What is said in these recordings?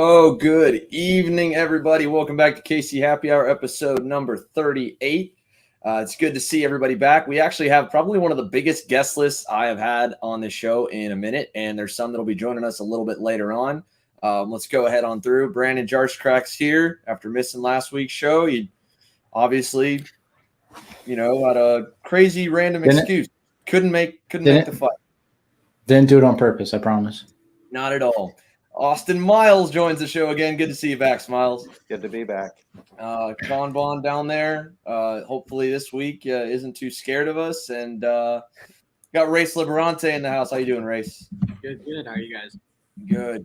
Oh, good evening, everybody. Welcome back to KC Happy Hour, episode number 38. It's good to see everybody back. We actually have probably one of the biggest guest lists I have had on this show in a minute, and there's some that will be joining us a little bit later on. Let's go ahead on through. Brandon Jarstcrack's here after missing last week's show. He obviously, had a crazy random excuse. Couldn't make the fight. Didn't do it on purpose, I promise. Not at all. Austin Miles joins the show again. Good to see you back, Smiles. Good to be back. Bon down there. Hopefully this week isn't too scared of us. And got Race Liberante in the house. How you doing, Race? Good. How are you guys? Good.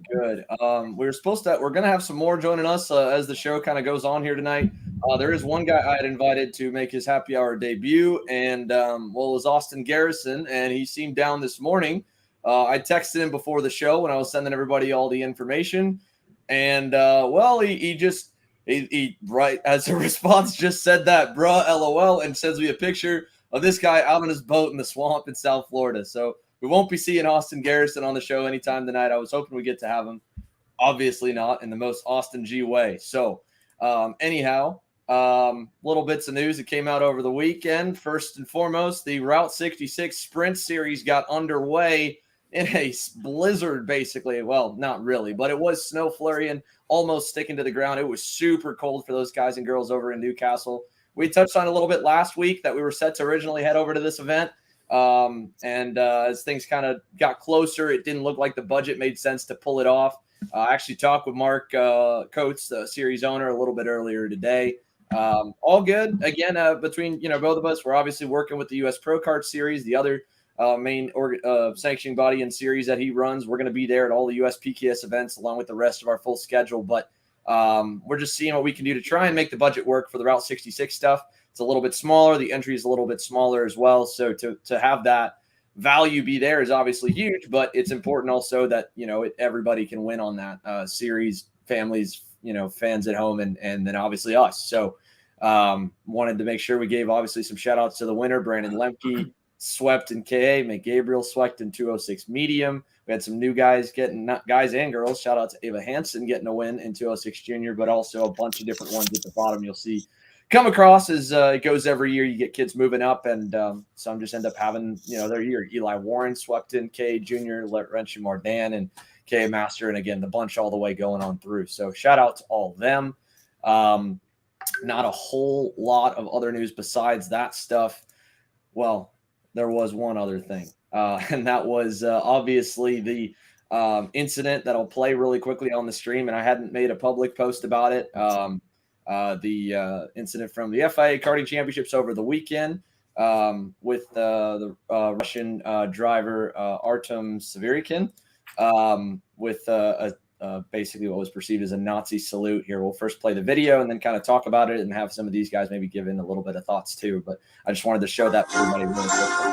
We're going to have some more joining us as the show kind of goes on here tonight. There is one guy I had invited to make his happy hour debut, and it was Austin Garrison, and he seemed down this morning. I texted him before the show when I was sending everybody all the information. And, he right as a response just said that, bruh, LOL, and sends me a picture of this guy out on his boat in the swamp in South Florida. So we won't be seeing Austin Garrison on the show anytime tonight. I was hoping we get to have him. Obviously not in the most Austin G way. So little bits of news that came out over the weekend. First and foremost, the Route 66 Sprint Series got underway in a blizzard, basically. Well, not really, but it was snow flurrying, almost sticking to the ground. It was super cold for those guys and girls over in Newcastle. We touched on a little bit last week that we were set to originally head over to this event. As things kind of got closer, it didn't look like the budget made sense to pull it off. I actually talked with Mark Coates, the series owner, a little bit earlier today. All good. Again, between both of us, we're obviously working with the U.S. Pro Kart Series, the other main sanctioning body and series that he runs. We're going to be there at all the U.S. PKS events along with the rest of our full schedule. But we're just seeing what we can do to try and make the budget work for the Route 66 stuff. It's a little bit smaller. The entry is a little bit smaller as well. So to have that value be there is obviously huge, but it's important also that, everybody can win on that series, families, fans at home, and then obviously us. So wanted to make sure we gave obviously some shout outs to the winner, Brandon Lemke, swept in KA, McGabriel swept in 206 medium. We had some new guys guys and girls. Shout out to Ava Hansen getting a win in 206 junior, but also a bunch of different ones at the bottom you'll see come across as it goes every year. You get kids moving up, and some just end up having, their year. Eli Warren swept in KA junior, Renshi Mardan and KA master, and again, the bunch all the way going on through. So shout out to all of them. Not a whole lot of other news besides that stuff. Well, there was one other thing, and that was obviously the incident that I'll play really quickly on the stream, and I hadn't made a public post about it. The incident from the FIA Karting Championships over the weekend with the Russian driver Artem Severiukhin with basically what was perceived as a Nazi salute. Here, we'll first play the video and then kind of talk about it and have some of these guys maybe give in a little bit of thoughts too. But I just wanted to show that for everybody really quickly.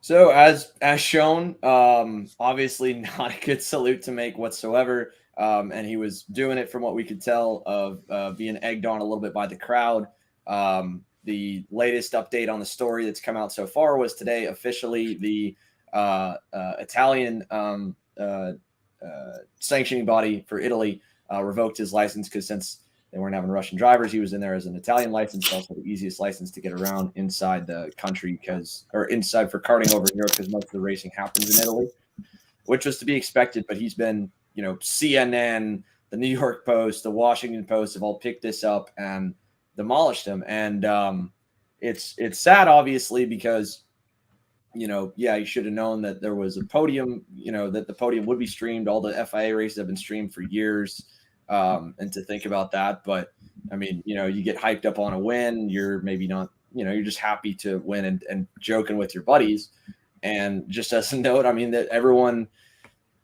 So as shown, obviously not a good salute to make whatsoever. And he was doing it from what we could tell of being egged on a little bit by the crowd. The latest update on the story that's come out so far was today officially the Italian sanctioning body for Italy revoked his license because since they weren't having Russian drivers, he was in there as an Italian license, also the easiest license to get around inside the country inside for karting over here because most of the racing happens in Italy, which was to be expected. But he's been, CNN, the New York Post, the Washington Post have all picked this up and demolished him. And it's sad, obviously, because, you should have known that there was a podium, that the podium would be streamed. All the FIA races have been streamed for years. And to think about that, but I mean, you get hyped up on a win, you're maybe not, you're just happy to win and joking with your buddies. And just as a note, I mean, that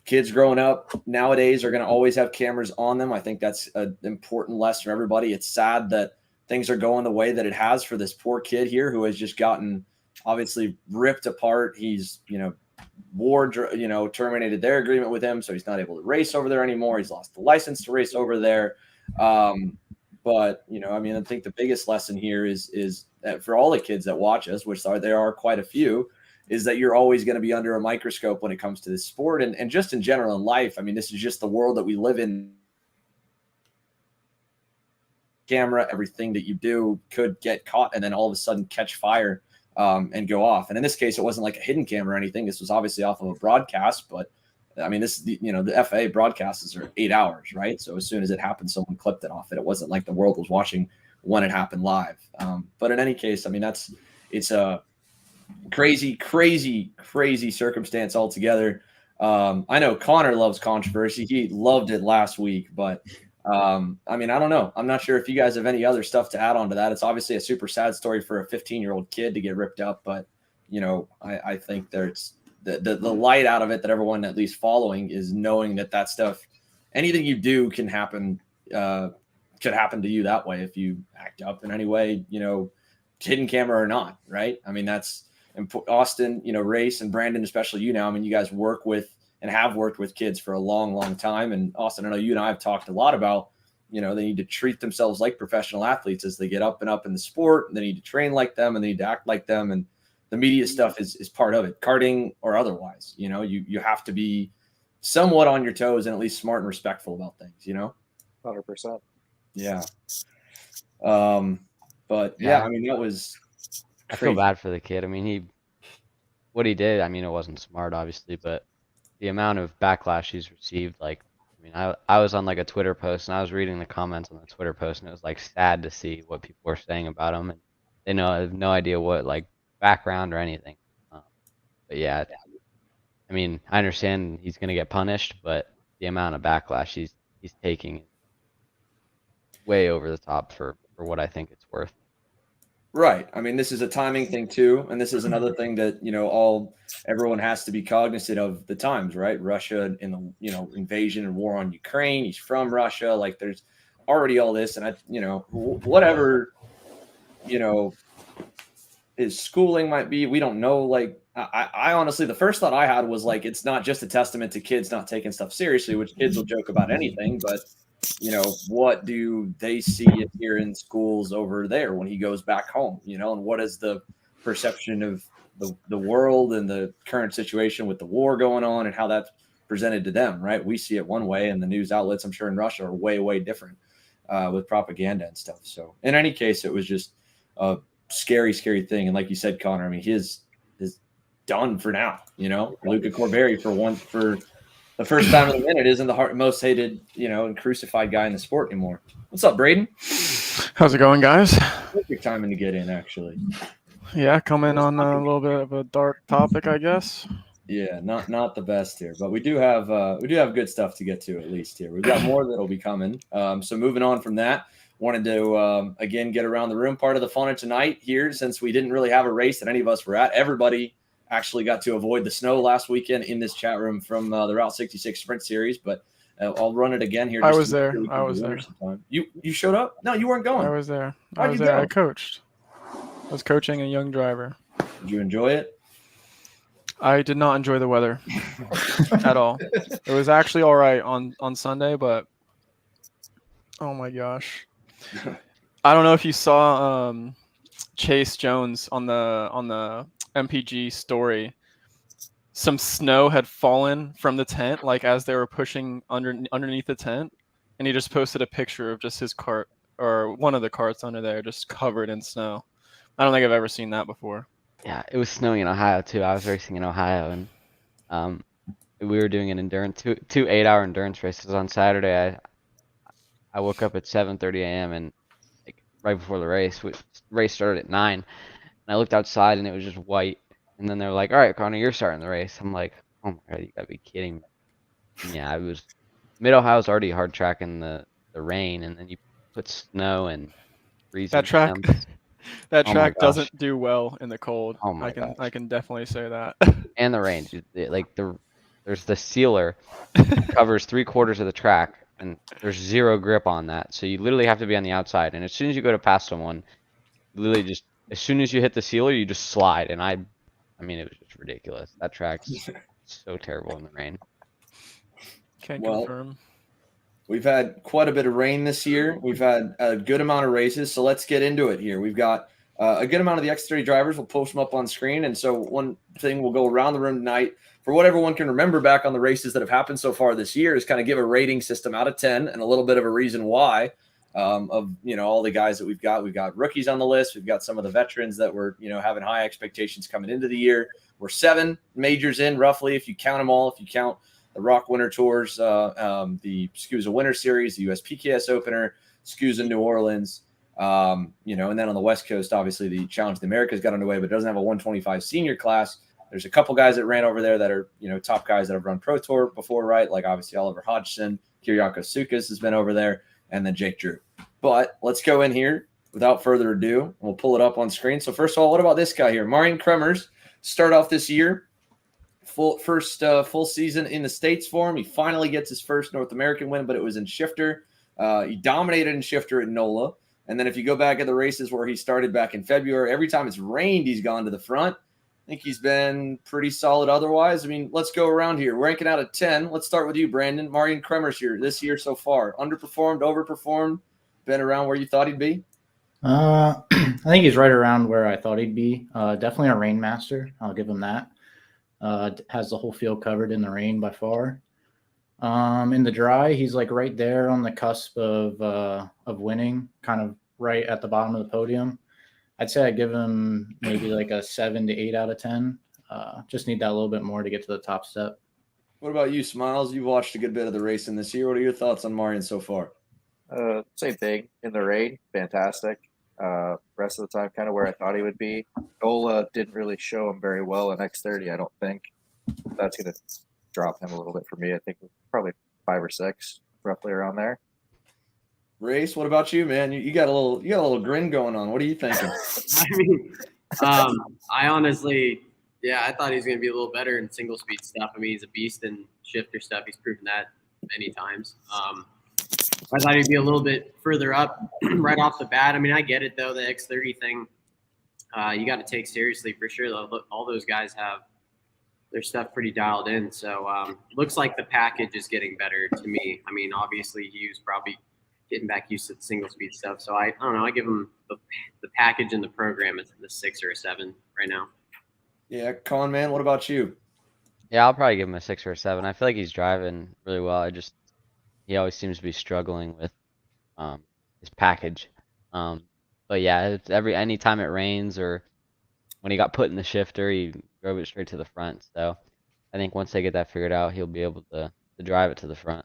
kids growing up nowadays are going to always have cameras on them. I think that's an important lesson for everybody. It's sad that things are going the way that it has for this poor kid here who has just gotten obviously ripped apart. He's, Ward, terminated their agreement with him, so he's not able to race over there anymore. He's lost the license to race over there. But I mean, I think the biggest lesson here is that for all the kids that watch us, which there are quite a few, is that you're always going to be under a microscope when it comes to this sport and just in general in life. I mean, this is just the world that we live in. Camera, everything that you do could get caught and then all of a sudden catch fire and go off. And in this case, it wasn't like a hidden camera or anything. This was obviously off of a broadcast, but I mean, this, the FAA broadcasts are 8 hours, right? So as soon as it happened, someone clipped it off. And it wasn't like the world was watching when it happened live. But in any case, I mean, it's a crazy, crazy, crazy circumstance altogether. I know Connor loves controversy. He loved it last week, but I mean, I don't know. I'm not sure if you guys have any other stuff to add on to that. It's obviously a super sad story for a 15-year-old kid to get ripped up, but I think there's the light out of it that everyone at least following is knowing that stuff, anything you do can happen, could happen to you that way if you act up in any way, hidden camera or not, right? I mean, that's Austin, Race and Brandon, especially you now. I mean, you guys work with and have worked with kids for a long, long time. And Austin, I know you and I have talked a lot about, they need to treat themselves like professional athletes as they get up and up in the sport. They need to train like them and they need to act like them. And the media stuff is part of it, karting or otherwise. You have to be somewhat on your toes and at least smart and respectful about things, 100%. Yeah. But yeah, I mean, that was I feel bad for the kid. I mean, what he did, I mean, it wasn't smart, obviously, but the amount of backlash he's received, like, I mean, I was on like a Twitter post and I was reading the comments on the Twitter post and it was like sad to see what people were saying about him, and they have no idea what like background or anything. But yeah, I mean, I understand he's gonna get punished, but the amount of backlash he's taking way over the top for what I think it's worth. Right. I mean, this is a timing thing too, and this is another thing that everyone has to be cognizant of the times, right? Russia in the invasion and war on Ukraine. He's from Russia. Like, there's already all this, and whatever his schooling might be, we don't know. Like, I honestly, the first thought I had was like, it's not just a testament to kids not taking stuff seriously, which kids will joke about anything, but what do they see here in schools over there when he goes back home, and what is the perception of the world and the current situation with the war going on and how that's presented to them, right? We see it one way, and the news outlets, I'm sure in Russia, are way, way different with propaganda and stuff. So in any case, it was just a scary, scary thing. And like you said, Connor, I mean, he is done for now, Luca Corberri for the first time in a minute isn't the most hated, and crucified guy in the sport anymore. What's up, Braden? How's it going, guys? Perfect timing to get in, actually. Yeah, coming on a little bit of a dark topic, I guess. Yeah, not the best here, but we do have good stuff to get to at least here. We've got more that'll be coming. So moving on from that, wanted to again get around the room. Part of the fun of tonight here, since we didn't really have a race that any of us were at, everybody actually got to avoid the snow last weekend in this chat room from the Route 66 Sprint Series, but I'll run it again here. I was there. Sometime. You showed up? No, you weren't going. I was there. I coached. I was coaching a young driver. Did you enjoy it? I did not enjoy the weather at all. It was actually all right on Sunday, but oh my gosh. I don't know if you saw Chase Jones on the MPG story. Some snow had fallen from the tent, like as they were pushing underneath the tent, and he just posted a picture of just his cart or one of the carts under there just covered in snow. I don't think I've ever seen that before. Yeah, it was snowing in Ohio too. I was racing in Ohio, and we were doing an endurance two 8-hour endurance races on Saturday. I woke up at 7:30 a.m. and like right before the race started at 9. And I looked outside and it was just white. And then they were like, all right, Connor, you're starting the race. I'm like, oh my God, you gotta be kidding me. And yeah, it was Mid-Ohio's already hard track in the rain, and then you put snow and freezing. That track doesn't do well in the cold. Oh my gosh. I can definitely say that. And the rain. There's the sealer covers 3/4 of the track, and there's zero grip on that. So you literally have to be on the outside. And as soon as you go to pass someone, literally just as soon as you hit the sealer, you just slide. And I mean, it was just ridiculous. That track's so terrible in the rain. Can't confirm. We've had quite a bit of rain this year. We've had a good amount of races, so let's get into it here. We've got a good amount of the X30 drivers. We'll post them up on screen, and so one thing we'll go around the room tonight for what everyone can remember back on the races that have happened so far this year is kind of give a rating system out of 10 and a little bit of a reason why of all the guys that we've got. We've got rookies on the list. We've got some of the veterans that were having high expectations coming into the year. We're 7 majors in roughly if you count them all. If you count the Rock Winter Tours, the SKUSA Winter Series, the USPKS Opener, SKUSA New Orleans, and then on the West Coast, obviously the Challenge of the Americas got underway, but it doesn't have a 125 senior class. There's a couple guys that ran over there that are, top guys that have run Pro Tour before, right? Like obviously Oliver Hodgson, Kyriakos Soukas has been over there, and then Jake Drew. But let's go in here without further ado. We'll pull it up on screen. So first of all, what about this guy here? Marian Kremers start off this year. Full season in the States for him. He finally gets his first North American win, but it was in shifter. He dominated in shifter at NOLA. And then if you go back at the races where he started back in February, every time it's rained, he's gone to the front. I think he's been pretty solid otherwise. I mean, let's go around here. Ranking out of 10. Let's start with you, Brandon. Marian Kremers here this year so far. Underperformed, overperformed, been around where you thought he'd be? I think he's right around where I thought he'd be. Definitely a rain master. I'll give him that. Has the whole field covered in the rain by far. In the dry, he's like right there on the cusp of winning, kind of right at the bottom of the podium. I'd say I give him maybe like a 7 to 8 out of 10. Just need that a little bit more to get to the top step. What about you, Smiles? You've watched a good bit of the racing this year. What are your thoughts on Marian so far? Same thing. In the rain, fantastic. Rest of the time, kind of where I thought he would be. Ola didn't really show him very well in X30, I don't think. That's going to drop him a little bit for me. I think probably 5 or 6, roughly around there. Race, what about you, man? You got a little grin going on. What are you thinking? I mean, I honestly, I thought he was going to be a little better in single speed stuff. I mean, he's a beast in shifter stuff. He's proven that many times. I thought he'd be a little bit further up right off the bat. I mean, I get it, though, the X30 thing. You got to take seriously for sure. All those guys have their stuff pretty dialed in. So looks like the package is getting better to me. I mean, obviously, he was probably getting back used to the single speed stuff. So I don't know. I give him the package and the program is the 6 or a 7 right now. Yeah, Con, man, what about you? Yeah, I'll probably give him a 6 or a 7. I feel like he's driving really well. He always seems to be struggling with his package. But yeah, it's any time it rains or when he got put in the shifter, he drove it straight to the front. So I think once they get that figured out, he'll be able to drive it to the front.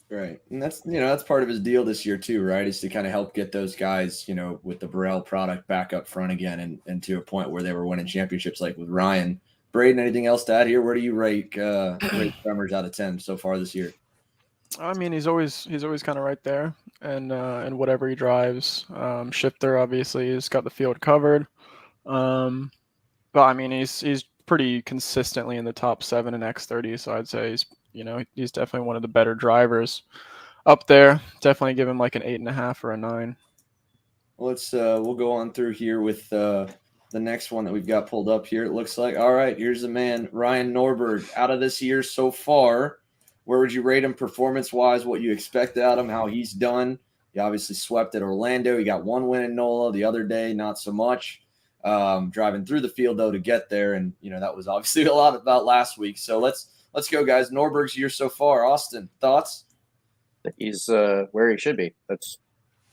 Right. And that's part of his deal this year too, right? Is to kind of help get those guys, with the Burrell product back up front again and to a point where they were winning championships like with Ryan. Braden, anything else to add here? Where do you rate Kremers out of 10 so far this year? I mean, he's always kind of right there, and whatever he drives, shifter obviously has got the field covered. But I mean, he's pretty consistently in the top 7 in X30, so I'd say he's definitely one of the better drivers up there. Definitely give him like an 8.5 or a 9. Well, we'll go on through here with the next one that we've got pulled up here. It looks like, all right, here's the man, Ryan Norberg. Out of this year so far, where would you rate him performance-wise, what you expect out of him, how he's done? He obviously swept at Orlando. He got 1 win in NOLA. The other day, not so much. Driving through the field, though, to get there. And, that was obviously a lot about last week. So let's go, guys. Norberg's year so far. Austin, thoughts? He's where he should be. That's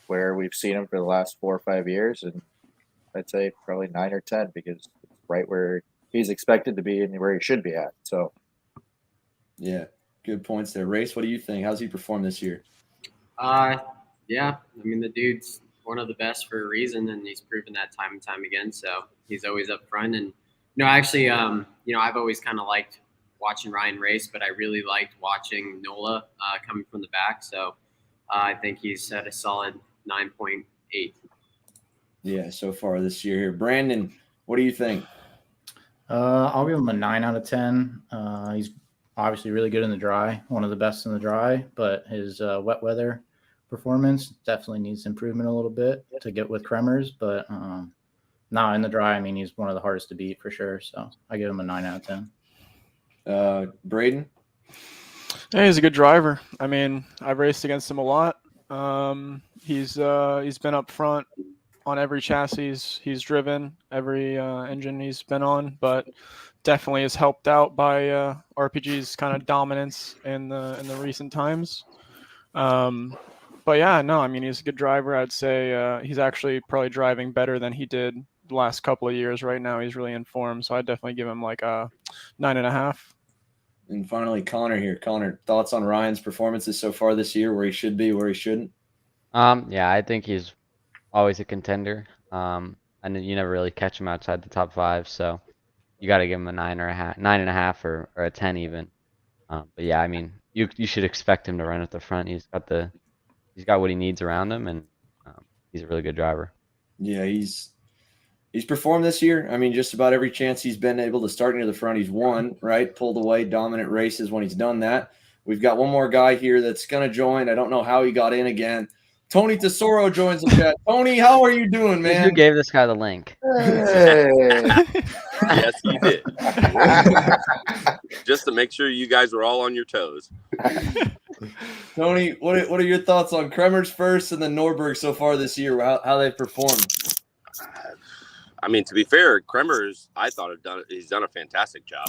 where we've seen him for the last 4 or 5 years. And I'd say probably 9 or 10 because it's right where he's expected to be and where he should be at. So, yeah. Good points there. Race, what do you think? How's he performed this year? Yeah. I mean, the dude's one of the best for a reason, and he's proven that time and time again. So he's always up front. And, actually, I've always kind of liked watching Ryan race, but I really liked watching NOLA coming from the back. So I think he's at a solid 9.8. Yeah, so far this year here. Brandon, what do you think? I'll give him a 9 out of 10. He's obviously really good in the dry, one of the best in the dry, but his wet weather performance definitely needs improvement a little bit to get with Kremers. But now in the dry, I mean, he's one of the hardest to beat for sure. So I give him a 9 out of 10. Braden? Yeah, he's a good driver. I mean, I've raced against him a lot. He's been up front on every chassis he's driven, every engine he's been on, but definitely is helped out by RPG's kind of dominance in the recent times. But yeah, no, I mean, he's a good driver. I'd say he's actually probably driving better than he did the last couple of years. Right now, he's really in form, so I'd definitely give him like a 9.5. And finally, Connor here. Connor, thoughts on Ryan's performances so far this year, where he should be, where he shouldn't? Yeah, I think he's always a contender. And then you never really catch him outside the top 5, so you got to give him a 9.5, or a 10 even. But yeah, I mean, you should expect him to run at the front. He's got what he needs around him, and he's a really good driver. Yeah, he's performed this year. I mean, just about every chance he's been able to start near the front, he's won, right? Pulled away, dominant races when he's done that. We've got one more guy here that's going to join. I don't know how he got in again. Tony Tesoro joins the chat. Tony, how are you doing, man? Who gave this guy the link? Hey. Yes, he did. Just to make sure you guys were all on your toes. Tony, what are your thoughts on Kremer's first and then Norberg so far this year, how they've performed? I mean, to be fair, Kremer's, I thought he's done a fantastic job.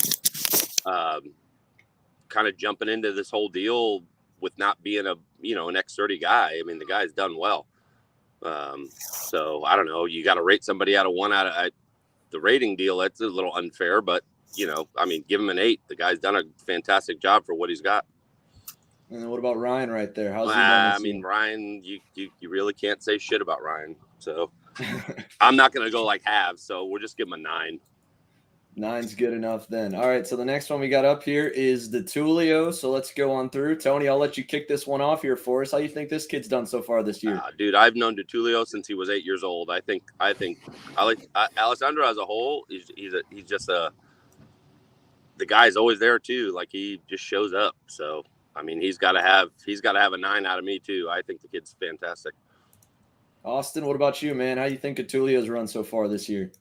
Kind of jumping into this whole deal with not being an X30 guy. I mean, the guy's done well. So I don't know. You got to rate somebody out of 1 out of the rating deal. That's a little unfair, but I mean, give him an 8. The guy's done a fantastic job for what he's got. And then what about Ryan right there? How's he done I this mean, year? Ryan, you really can't say shit about Ryan. So I'm not going to go like halves. So we'll just give him a 9. 9's good enough then. All right, so the next one we got up here is the Tulio. So let's go on through. Tony, I'll let you kick this one off here for us. How you think this kid's done so far this year? Dude, I've known Tulio since he was 8 years old. I think Alessandro as a whole. He's just the guy's always there too. Like, he just shows up. So I mean, he's got to have a 9 out of me too. I think the kid's fantastic. Austin, what about you, man? How you think Tulio's run so far this year?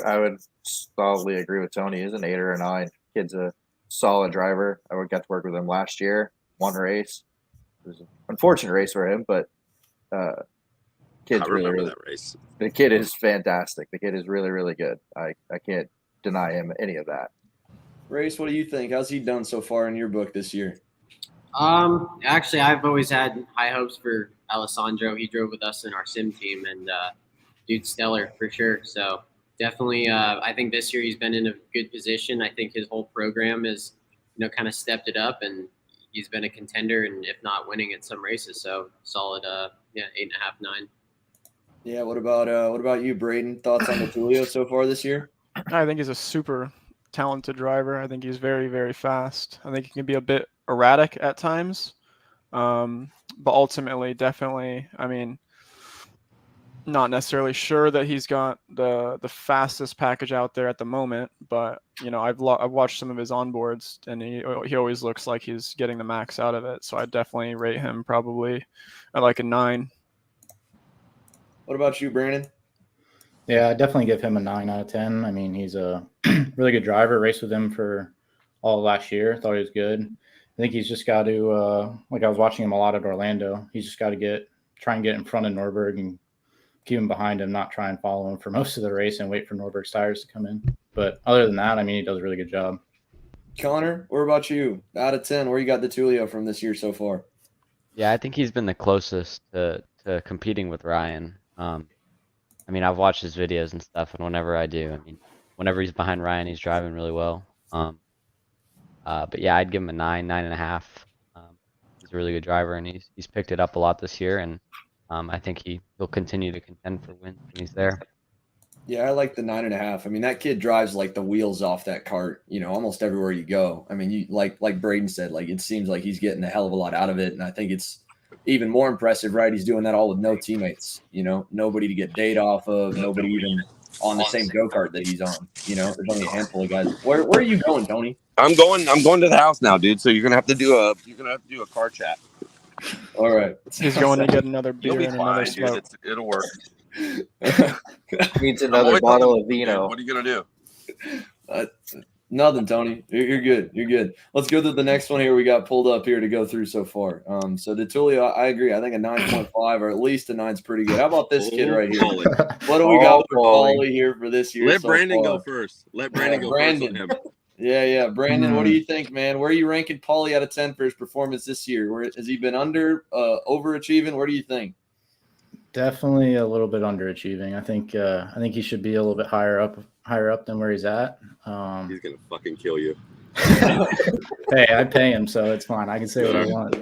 I would solidly agree with Tony. He's an 8 or a 9. Kid's a solid driver. I got to work with him last year. One race. It was an unfortunate race for him, but kid's I remember that race. The kid is fantastic. The kid is really, really good. I can't deny him any of that. Race, what do you think? How's he done so far in your book this year? Actually, I've always had high hopes for Alessandro. He drove with us in our sim team, and dude's stellar for sure. So definitely, I think this year he's been in a good position. I think his whole program is, kind of stepped it up, and he's been a contender, and if not winning at some races. So solid, 8.5, 9. Yeah. What about you, Braden? Thoughts on the Tulio so far this year? I think he's a super talented driver. I think he's very, very fast. I think he can be a bit erratic at times, but ultimately, definitely, I mean, not necessarily sure that he's got the fastest package out there at the moment, but I've watched some of his onboards, and he always looks like he's getting the max out of it. So I definitely rate him probably at like a 9. What about you, Brandon? Yeah, I definitely give him a 9 out of 10. I mean, he's a really good driver. Raced with him for all last year. Thought he was good. I think he's just got to, like, I was watching him a lot at Orlando. He's just got to try and get in front of Norberg and keep him behind him, not try and follow him for most of the race and wait for Norberg's tires to come in. But other than that, I mean, he does a really good job. Connor, what about you? Out of 10, where you got the Tulio from this year so far? Yeah, I think he's been the closest to competing with Ryan. I mean, I've watched his videos and stuff, and whenever I do, I mean, whenever he's behind Ryan, he's driving really well. But yeah, I'd give him a 9.5. He's a really good driver, and he's picked it up a lot this year, and I think he'll continue to contend for wins when he's there. Yeah, I like the 9.5. I mean, that kid drives like the wheels off that cart, almost everywhere you go. I mean, you like Braden said, like, it seems like he's getting a hell of a lot out of it, and I think it's even more impressive, right? He's doing that all with no teammates, nobody to get date off of, nobody even on the same go-kart that he's on. There's only a handful of guys. Where are you going, Tony? I'm going to the house now, dude. So you're gonna have to do a car chat. All right. He's going to get another beer You'll be and fine, another dude. smoke. It'll work. Needs another bottle of vino. What are you gonna do? Nothing, Tony. You're good. You're good. Let's go to the next one here. We got pulled up here to go through so far. So DeTulio, I agree. I think a 9.5 or at least a 9's pretty good. How about this kid right here? Paulie. What do we got for Paulie. Paulie here for this year? Let so Brandon far? go first. Let Brandon go Brandon. first on him. Yeah. Brandon, what do you think, man? Where are you ranking Paulie out of 10 for his performance this year? Where has he been overachieving? Where do you think? Definitely a little bit underachieving. I think he should be a little bit higher up than where he's at. He's gonna fucking kill you. Hey, I pay him, so it's fine. I can say what I want.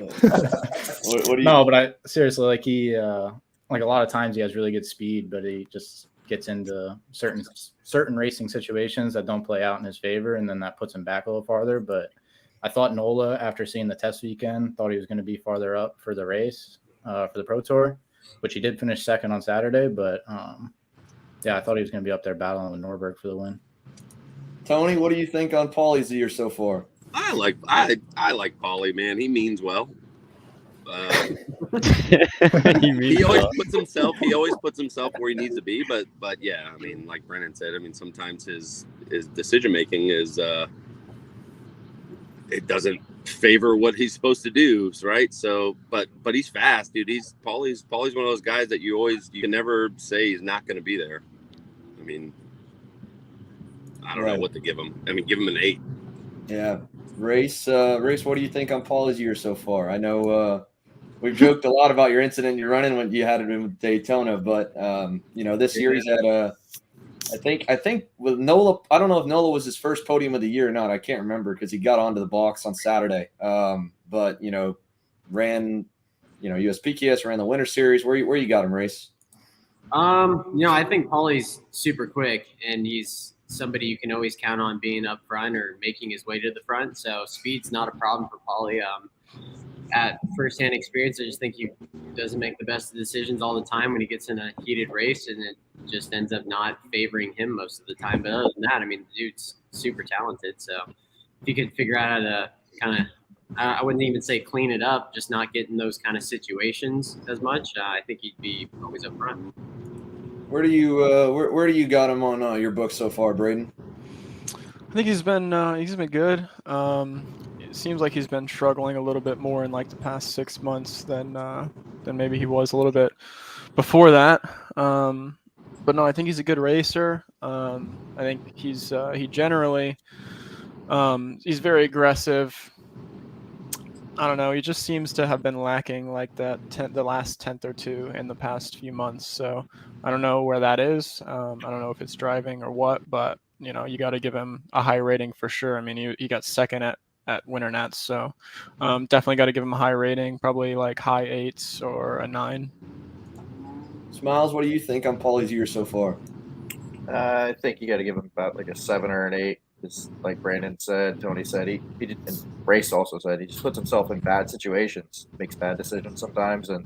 What do you? No, but I seriously like he like a lot of times he has really good speed, but he just gets into certain racing situations that don't play out in his favor, and then that puts him back a little farther. But I thought Nola, after seeing the test weekend, thought he was going to be farther up for the race for the Pro Tour, which he did finish second on Saturday. But yeah, I thought he was going to be up there battling with Norberg for the win. Tony, what do you think on Paulie's year so far? I like Paulie, man. He means well. He always puts himself where he needs to be, but yeah, I mean, like Brennan said, I mean, sometimes his decision making is it doesn't favor what he's supposed to do, right? So, but he's fast, dude. Paulie's one of those guys that you can never say he's not going to be there. I mean, I don't know what to give him. I mean, give him an 8. Yeah, race. What do you think on Paulie's year so far? I know we've joked a lot about your incident you're running when you had it in Daytona, but this year he's had I think with Nola. I don't know if Nola was his first podium of the year or not. I can't remember because he got onto the box on Saturday. But ran USPKS, ran the Winter Series. Where you got him, race? I think Paulie's super quick, and he's somebody you can always count on being up front or making his way to the front. So speed's not a problem for Paulie. At firsthand experience, I just think he doesn't make the best of decisions all the time when he gets in a heated race, and it just ends up not favoring him most of the time. But other than that, I mean, the dude's super talented. So if he could figure out how to kind of, I wouldn't even say clean it up, just not get in those kind of situations as much, I think he'd be always up front. Where do you got him on your book so far, Braden? I think he's been good. It seems like he's been struggling a little bit more in like the past 6 months than maybe he was a little bit before that. But no, I think he's a good racer. I think he generally he's very aggressive. I don't know. He just seems to have been lacking like the last 10th or 2 in the past few months. So I don't know where that is. I don't know if it's driving or what, but you got to give him a high rating for sure. I mean, he got second at WinterNats, so definitely got to give him a high rating, probably like high 8s or a 9. Smiles, what do you think on Paulie's year so far? I think you got to give him about like a 7 or an 8. Just like Brandon said, Tony said, he did, and Race also said, he just puts himself in bad situations, makes bad decisions sometimes, and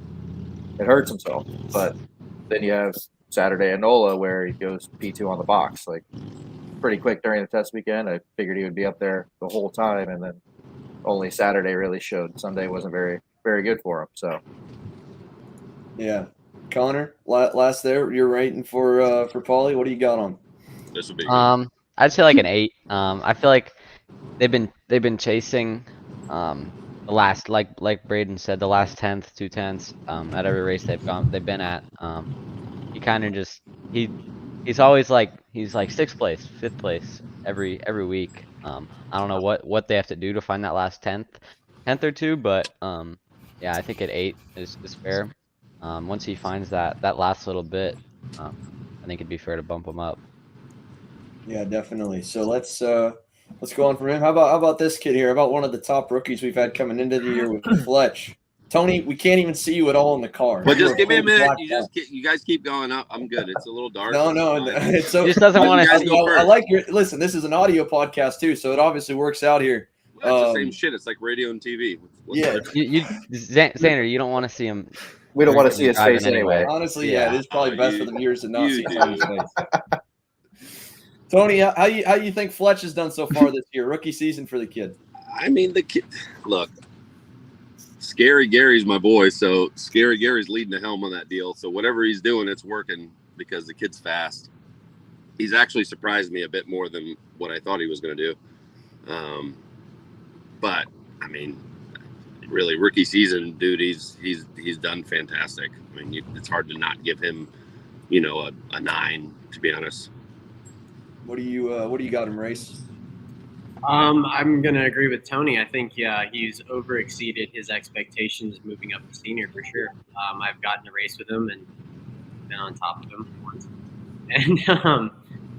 it hurts himself. But then you have Saturday at NOLA where he goes P2 on the box, like pretty quick during the test weekend. I figured he would be up there the whole time, and then only Saturday really showed. Sunday wasn't very, very good for him. So, yeah, Connor, last there, you're rating for Paulie. What do you got on? This would be I'd say like an 8. I feel like they've been chasing the last, like Braden said, the last 10th, 2 tenths at every race they've been at. He kind of just he's always like he's like 6th place, 5th place every week. I don't know what they have to do to find that last 10th or 2, but yeah, I think at 8 is fair. Once he finds that last little bit, I think it'd be fair to bump him up. Yeah, definitely. So let's go on from him. How about this kid here? How about one of the top rookies we've had coming into the year with Fletch? Tony, we can't even see you at all in the car. Well, just give me a minute. You guys keep going up. I'm good. It's a little dark. No. It's so, he just doesn't want to. I like your listen. This is an audio podcast too, so it obviously works out here. Well, it's the same shit. It's like radio and TV. Xander, you don't want to see him. We don't want to see his face anyway. Honestly, yeah, it is probably best for the viewers to not see Tony's face. Tony, how you think Fletch has done so far this year? Rookie season for the kid. I mean, the kid. Look, Scary Gary's my boy, so Scary Gary's leading the helm on that deal. So whatever he's doing, it's working because the kid's fast. He's actually surprised me a bit more than what I thought he was going to do. But I mean, really, rookie season, dude, he's done fantastic. I mean, it's hard to not give him, a 9, to be honest. What do you got him, Race? I'm gonna agree with Tony. I think he's over exceeded his expectations moving up to senior for sure. I've gotten a race with him and been on top of him once, and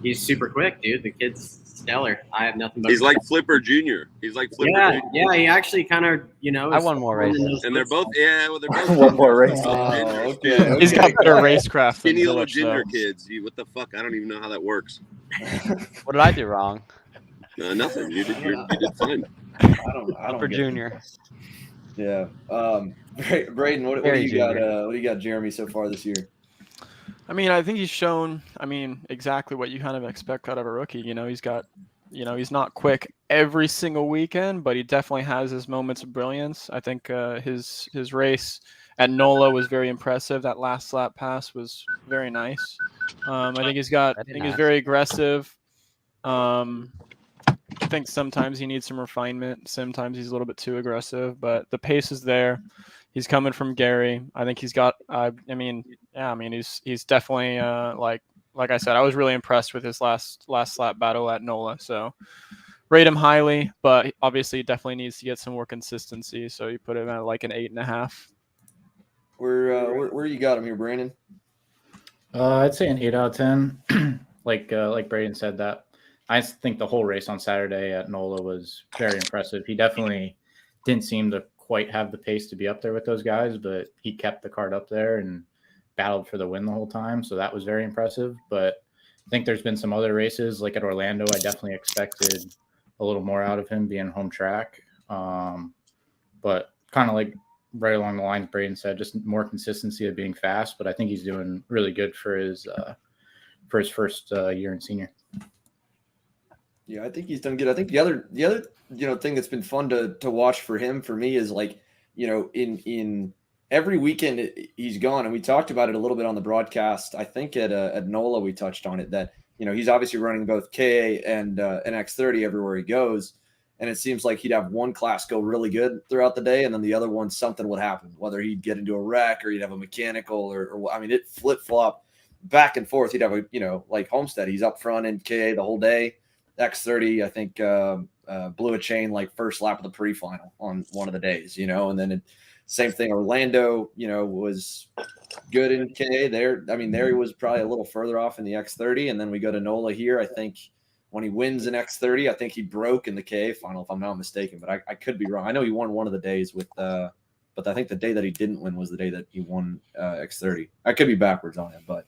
he's super quick, dude. The kid's stellar. I have nothing but. He's like Flipper Jr. He's like Flipper. Yeah, Jr. yeah. He actually kind of, I won more races, and they're both. Yeah, well, they're both One more race. Okay. He's got better racecraft than Skinny little Village, ginger though. kids. What the fuck? I don't even know how that works. What did I do wrong? Nothing. You did fine. I don't For get it. Junior. Yeah. Braden, what do you got? What do you got, Jeremy, so far this year? I mean, I think he's shown, exactly what you kind of expect out of a rookie. He's got, he's not quick every single weekend, but he definitely has his moments of brilliance. I think his race at NOLA was very impressive. That last lap pass was very nice. I think he's very aggressive. I think sometimes he needs some refinement. Sometimes he's a little bit too aggressive, but the pace is there. He's coming from Gary. I think he's got. He's definitely like I said. I was really impressed with his last lap battle at NOLA. So rate him highly, but obviously he definitely needs to get some more consistency. So you put him at like an 8.5. Where you got him here, Brandon? I'd say an 8 out of 10. like Braden said, that I think the whole race on Saturday at NOLA was very impressive. He definitely didn't seem to quite have the pace to be up there with those guys, but he kept the cart up there and battled for the win the whole time. So that was very impressive. But I think there's been some other races, like at Orlando, I definitely expected a little more out of him being home track. But kind of like right along the lines Braden said, just more consistency of being fast. But I think he's doing really good for his first year in senior. Yeah, I think he's done good. I think the other thing that's been fun to watch for him, for me, is like, in every weekend he's gone, and we talked about it a little bit on the broadcast. I think at NOLA we touched on it, that he's obviously running both KA and an X30 everywhere he goes, and it seems like he'd have one class go really good throughout the day, and then the other one something would happen, whether he'd get into a wreck or he'd have a mechanical or it flip flop back and forth. He'd have like Homestead, he's up front in KA the whole day. X30, I think, blew a chain like first lap of the pre-final on one of the days, and then same thing. Orlando, was good in KA there. There he was probably a little further off in the X30, and then we go to NOLA here. I think when he wins an X30, I think he broke in the KA final, if I'm not mistaken, but I could be wrong. I know he won one of the days with, but I think the day that he didn't win was the day that he won X30. I could be backwards on it, but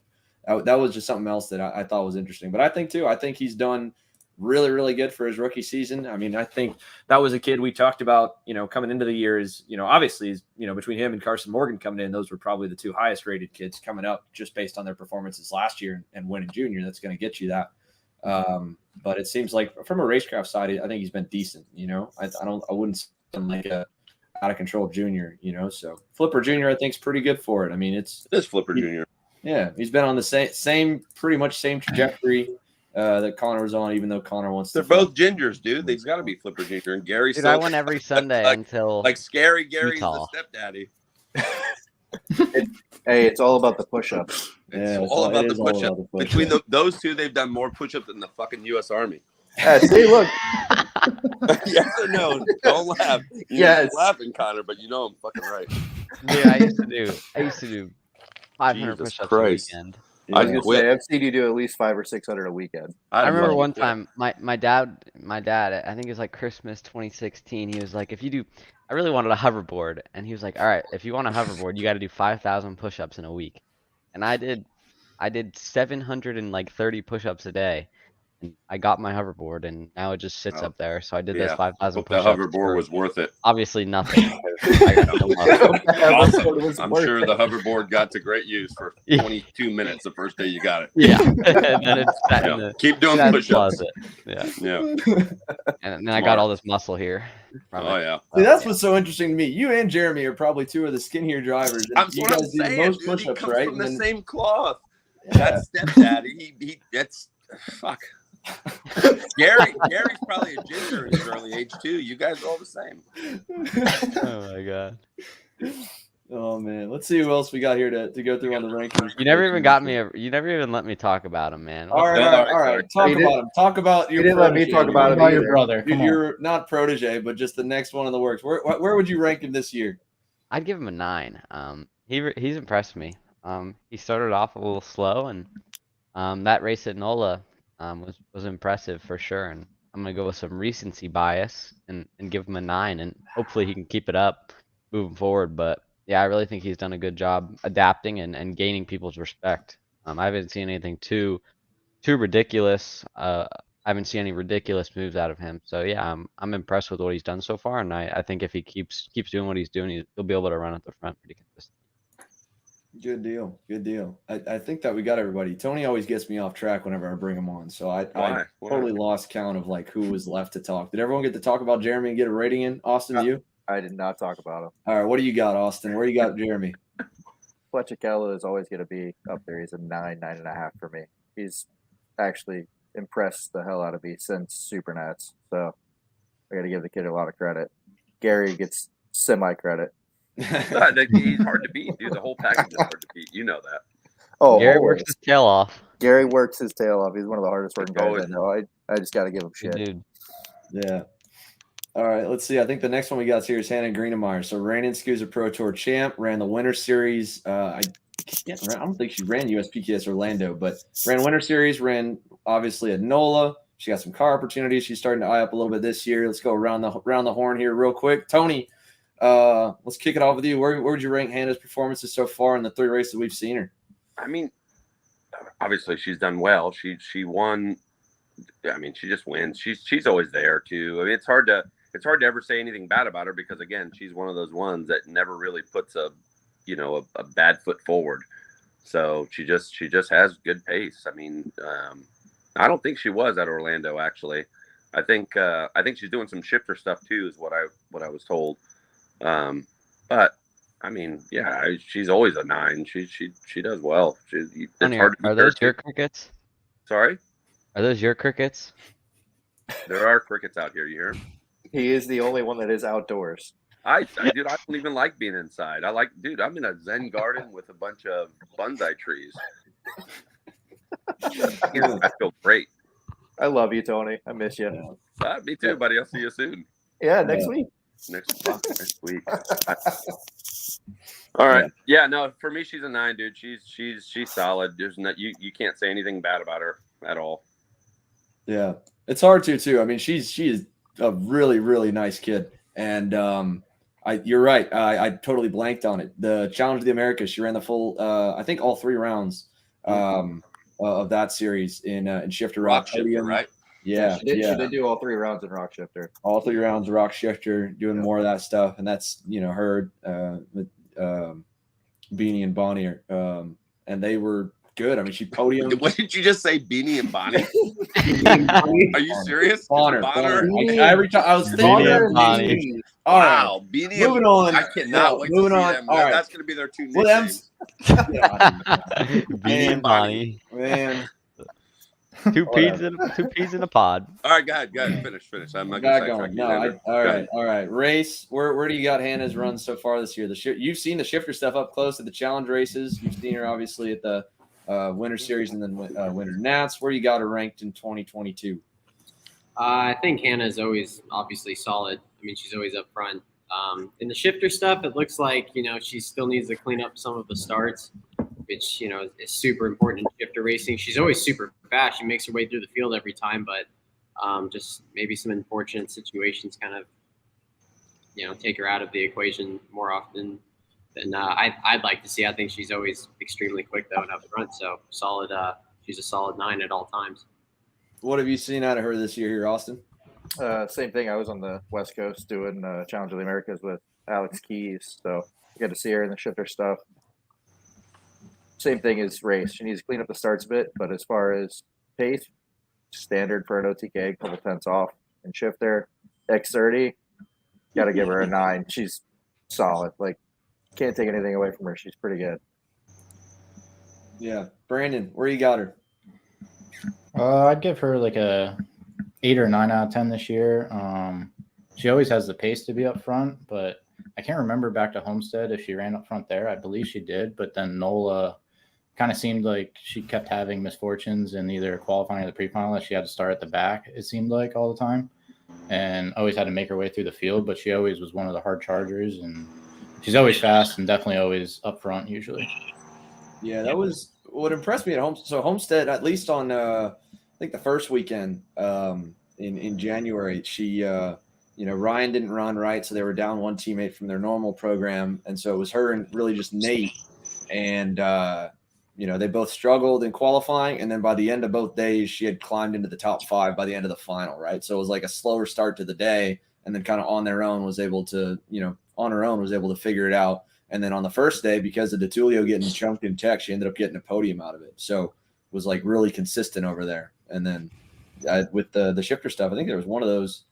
that was just something else that I thought was interesting. But I think he's done really, really good for his rookie season. I think that was a kid we talked about, coming into the year is, obviously, between him and Carson Morgan coming in, those were probably the two highest rated kids coming up just based on their performances last year and winning junior. That's going to get you that. But it seems like from a racecraft side, I think he's been decent. I wouldn't say him like a out of control junior, so Flipper Jr. I think is pretty good for it. It is Flipper Jr. Yeah. He's been on the pretty much same trajectory that Connor was on, even though Connor wants They're both gingers, dude. They've got to be Flipper Jr. And Gary's Dude, I won every Sunday until Scary Gary's Utah. the stepdaddy. Hey, it's all about the push-ups. It's all about the push-up. Between those two, they've done more push-ups than the fucking U.S. Army. See, look. Yes or no? Don't laugh. You're laughing, Connor, but I'm fucking right. Dude, I used to do 500 Jesus push-ups Christ. a weekend. I've seen you do at least 500 or 600 a weekend. I remember one time my dad, I think it was like Christmas 2016. He was like, I really wanted a hoverboard, and he was like, all right, if you want a hoverboard, you got to do 5,000 push-ups in a week. And I did 730 push-ups a day. And I got my hoverboard, and now it just sits up there. So I did those 5,000 push-ups. The hoverboard was worth it. Obviously nothing. I got no awesome. I'm sure the hoverboard got to great use for 22 minutes the first day you got it. Yeah. And then it's sat in the, keep doing push-ups. Yeah. And then Smart. I got all this muscle here. Yeah. See, that's what's so interesting to me. You and Jeremy are probably two of the skinnier drivers. That's you what guys I'm do the saying. most Dude, he push-ups, comes right? from the And then, same cloth. That's stepdaddy. That's fuck. Gary's probably a ginger in his early age too. You guys are all the same. Oh my god. Oh man, let's see who else we got here to go through on the rankings. You never even got me. You never even let me talk about him, man. All right. Talk about him. Talk about your. You didn't let me talk about him your either. brother. Come on. You're not protege, but just the next one in the works. Where would you rank him this year? I'd give him a 9. He's impressed me. He started off a little slow, and that race at NOLA was impressive for sure. And I'm gonna go with some recency bias and give him a 9, and hopefully he can keep it up moving forward. But yeah, I really think he's done a good job adapting and gaining people's respect. I haven't seen anything too ridiculous. I haven't seen any ridiculous moves out of him. So yeah, I'm impressed with what he's done so far, and I think if he keeps doing what he's doing, he'll be able to run at the front pretty consistently. Good deal. I think that we got everybody. Tony always gets me off track whenever I bring him on, so I totally lost count of like who was left to talk. Did everyone get to talk about Jeremy and get a rating in? Austin, you? I did not talk about him. All right, what do you got, Austin? Where you got Jeremy? Fletcher is always going to be up there. He's a 9.5 for me. He's actually impressed the hell out of me since SuperNats. So I got to give the kid a lot of credit. Gary gets semi credit. He's hard to beat, dude. The whole package is hard to beat. You know that. Oh, Gary works his tail off. Gary works his tail off. He's one of the hardest working guys I know. I just got to give him shit. Dude. Yeah. All right, let's see. I think the next one we got here is Hannah Greenemeyer. So reigning SKUSA Pro Tour champ, ran the Winter Series. I don't think she ran USPTS Orlando, but ran Winter Series, ran obviously at NOLA. She got some car opportunities. She's starting to eye up a little bit this year. Let's go around the horn here real quick. Tony, let's kick it off with you. Where would you rank Hannah's performances so far in the 3 races we've seen her? I mean, obviously she's done well. She won. I mean, she just wins. She's always there too. I mean, it's hard to ever say anything bad about her because again, she's one of those ones that never really puts a bad foot forward. So she just has good pace. I mean, I don't think she was at Orlando actually. I think she's doing some shifter stuff too, is what I was told. But I mean, yeah, she's always a 9. She does well. It's hard to are those your crickets? Sorry? Are those your crickets? There are crickets out here. You hear 'em? He is the only one that is outdoors. I don't even like being inside. I'm in a Zen garden with a bunch of bonsai trees. I feel great. I love you, Tony. I miss you. Me too, buddy. I'll see you soon. Yeah, next week. Next week. All right. Yeah, no, for me, she's a 9, dude. She's solid. There's you can't say anything bad about her at all. Yeah, it's hard to. I mean, she is a really, really nice kid. And you're right. I totally blanked on it. The Challenge of the Americas, she ran the full, I think all 3 rounds of that series in Shifter Rock Shifter, right? Yeah, she did do all 3 rounds in Rock Shifter. All 3 rounds of Rock Shifter, doing more of that stuff. And that's, her with Beanie and Bonnie. And they were good. I mean, she podiumed. What did you just say, Beanie and Bonnie? Are you serious? Bonner. Every time I was thinking Bonnie. All wow, right. Beanie. Moving on. I cannot wait to see them. All right. That's going to be their 2 Well, nicknames. Beanie and Bonnie. Man. 2 peas in a pod. All right, go ahead. Finish. I'm not going to All right. Race. Where do you got Hannah's run so far this year? You've seen the shifter stuff up close at the challenge races. You've seen her obviously at the Winter Series and then WinterNats. Where you got her ranked in 2022? I think Hannah is always obviously solid. I mean, she's always up front. In the shifter stuff, it looks like, she still needs to clean up some of the starts, which, is super important in shifter racing. She's always super fast. She makes her way through the field every time, but just maybe some unfortunate situations kind of, take her out of the equation more often than I'd like to see. I think she's always extremely quick, though, and up front. So solid. She's a solid 9 at all times. What have you seen out of her this year here, Austin? Same thing. I was on the West Coast doing Challenge of the Americas with Alex Keys, so I got to see her in the shifter stuff. Same thing as race. She needs to clean up the starts a bit, but as far as pace, standard for an OTK, couple tenths off. And shifter, X30, got to give her a 9. She's solid. Like, can't take anything away from her. She's pretty good. Yeah. Brandon, where you got her? I'd give her like a 8 or 9 out of 10 this year. She always has the pace to be up front, but I can't remember back to Homestead if she ran up front there. I believe she did, but then NOLA kind of seemed like she kept having misfortunes in either qualifying or the pre-final that she had to start at the back, it seemed like all the time, and always had to make her way through the field, but she always was one of the hard chargers, and she's always fast and definitely always up front usually. Yeah, that was what impressed me at home. So Homestead, at least on I think the first weekend in January, she Ryan didn't run right, so they were down one teammate from their normal program, and so it was her and really just Nate, and they both struggled in qualifying, and then by the end of both days, she had climbed into the top 5 by the end of the final, right? So it was like a slower start to the day, and then kind of on her own was able to figure it out. And then on the first day, because of DeTulio getting chunked in tech, she ended up getting a podium out of it. So it was like really consistent over there. And then with the shifter stuff, I think there was one of those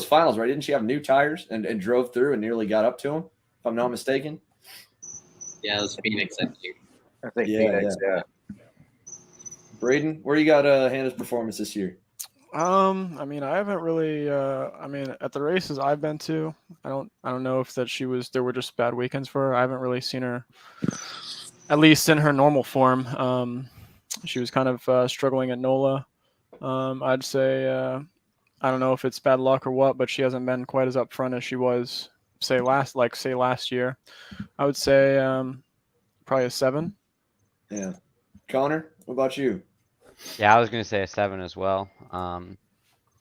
finals, right? Didn't she have new tires and drove through and nearly got up to him, if I'm not mistaken? Yeah, it was Phoenix, I think. I think Phoenix, yeah. Braden, where you got Hannah's performance this year? I mean, I haven't really. At the races I've been to, I don't know if there were just bad weekends for her. I haven't really seen her, at least in her normal form. She was kind of struggling at NOLA. I'd say, I don't know if it's bad luck or what, but she hasn't been quite as upfront as she was, say last year. I would say probably a 7. Yeah, Connor, what about you? Yeah, I was going to say a 7 as well.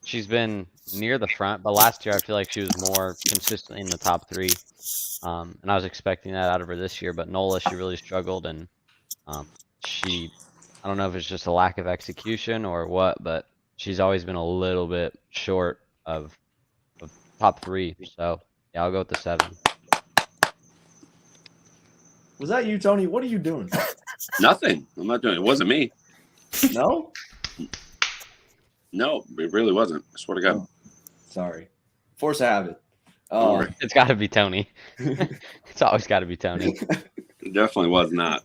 She's been near the front, but last year I feel like she was more consistent in the top 3. And I was expecting that out of her this year, but NOLA, she really struggled, and I don't know if it's just a lack of execution or what, but she's always been a little bit short of top 3. So yeah, I'll go with the 7. Was that you, Tony? What are you doing? Nothing. I'm not doing it. It wasn't me. No? No, it really wasn't. I swear to God. Oh, sorry. Force of habit. It's got to be Tony. It's always got to be Tony. It definitely was not.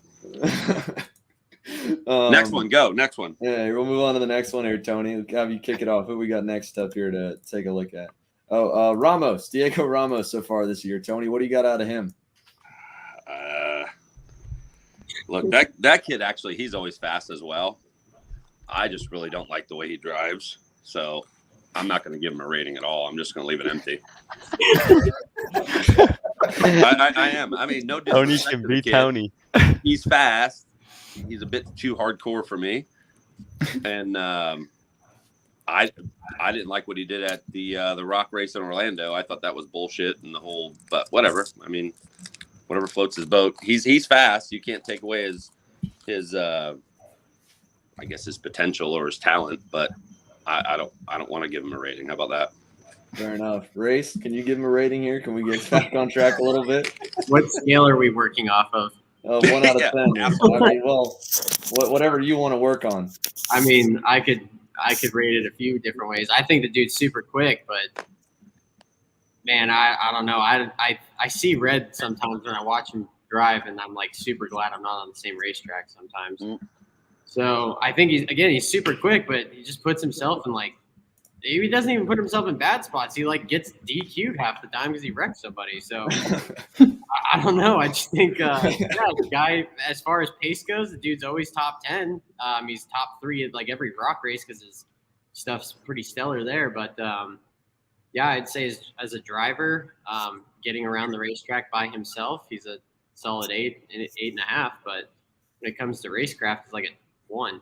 Next one, go. Next one. Yeah, we'll move on to the next one here, Tony. We'll have you kick it off. Who we got next up here to take a look at? Diego Ramos so far this year. Tony, what do you got out of him? Look, that kid actually, he's always fast as well. I just really don't like the way he drives, so I'm not going to give him a rating at all. I'm just going to leave it empty. I am. I mean, no disrespect. Tony can be kid. Tony. He's fast. He's a bit too hardcore for me, and I didn't like what he did at the Rock race in Orlando. I thought that was bullshit and the whole. But whatever. I mean, whatever floats his boat. He's fast. You can't take away his I guess his potential or his talent, but I don't want to give him a rating. How about that? Fair enough. Race, can you give him a rating here? Can we get back on track a little bit? What scale are we working off of? 1 out of 10. Yeah. I mean, well, whatever you want to work on. I mean, I could rate it a few different ways. I think the dude's super quick, but man, I don't know. I see red sometimes when I watch him drive, and I'm like super glad I'm not on the same racetrack sometimes. So I think he's super quick, but he just puts himself in he doesn't even put himself in bad spots. He gets DQ'd half the time because he wrecks somebody. So I don't know. I just think the guy, as far as pace goes, the dude's always top 10. He's top 3 at every rock race because his stuff's pretty stellar there. But yeah, I'd say as a driver, getting around the racetrack by himself, he's a solid 8.5. But when it comes to racecraft, it's like a 1.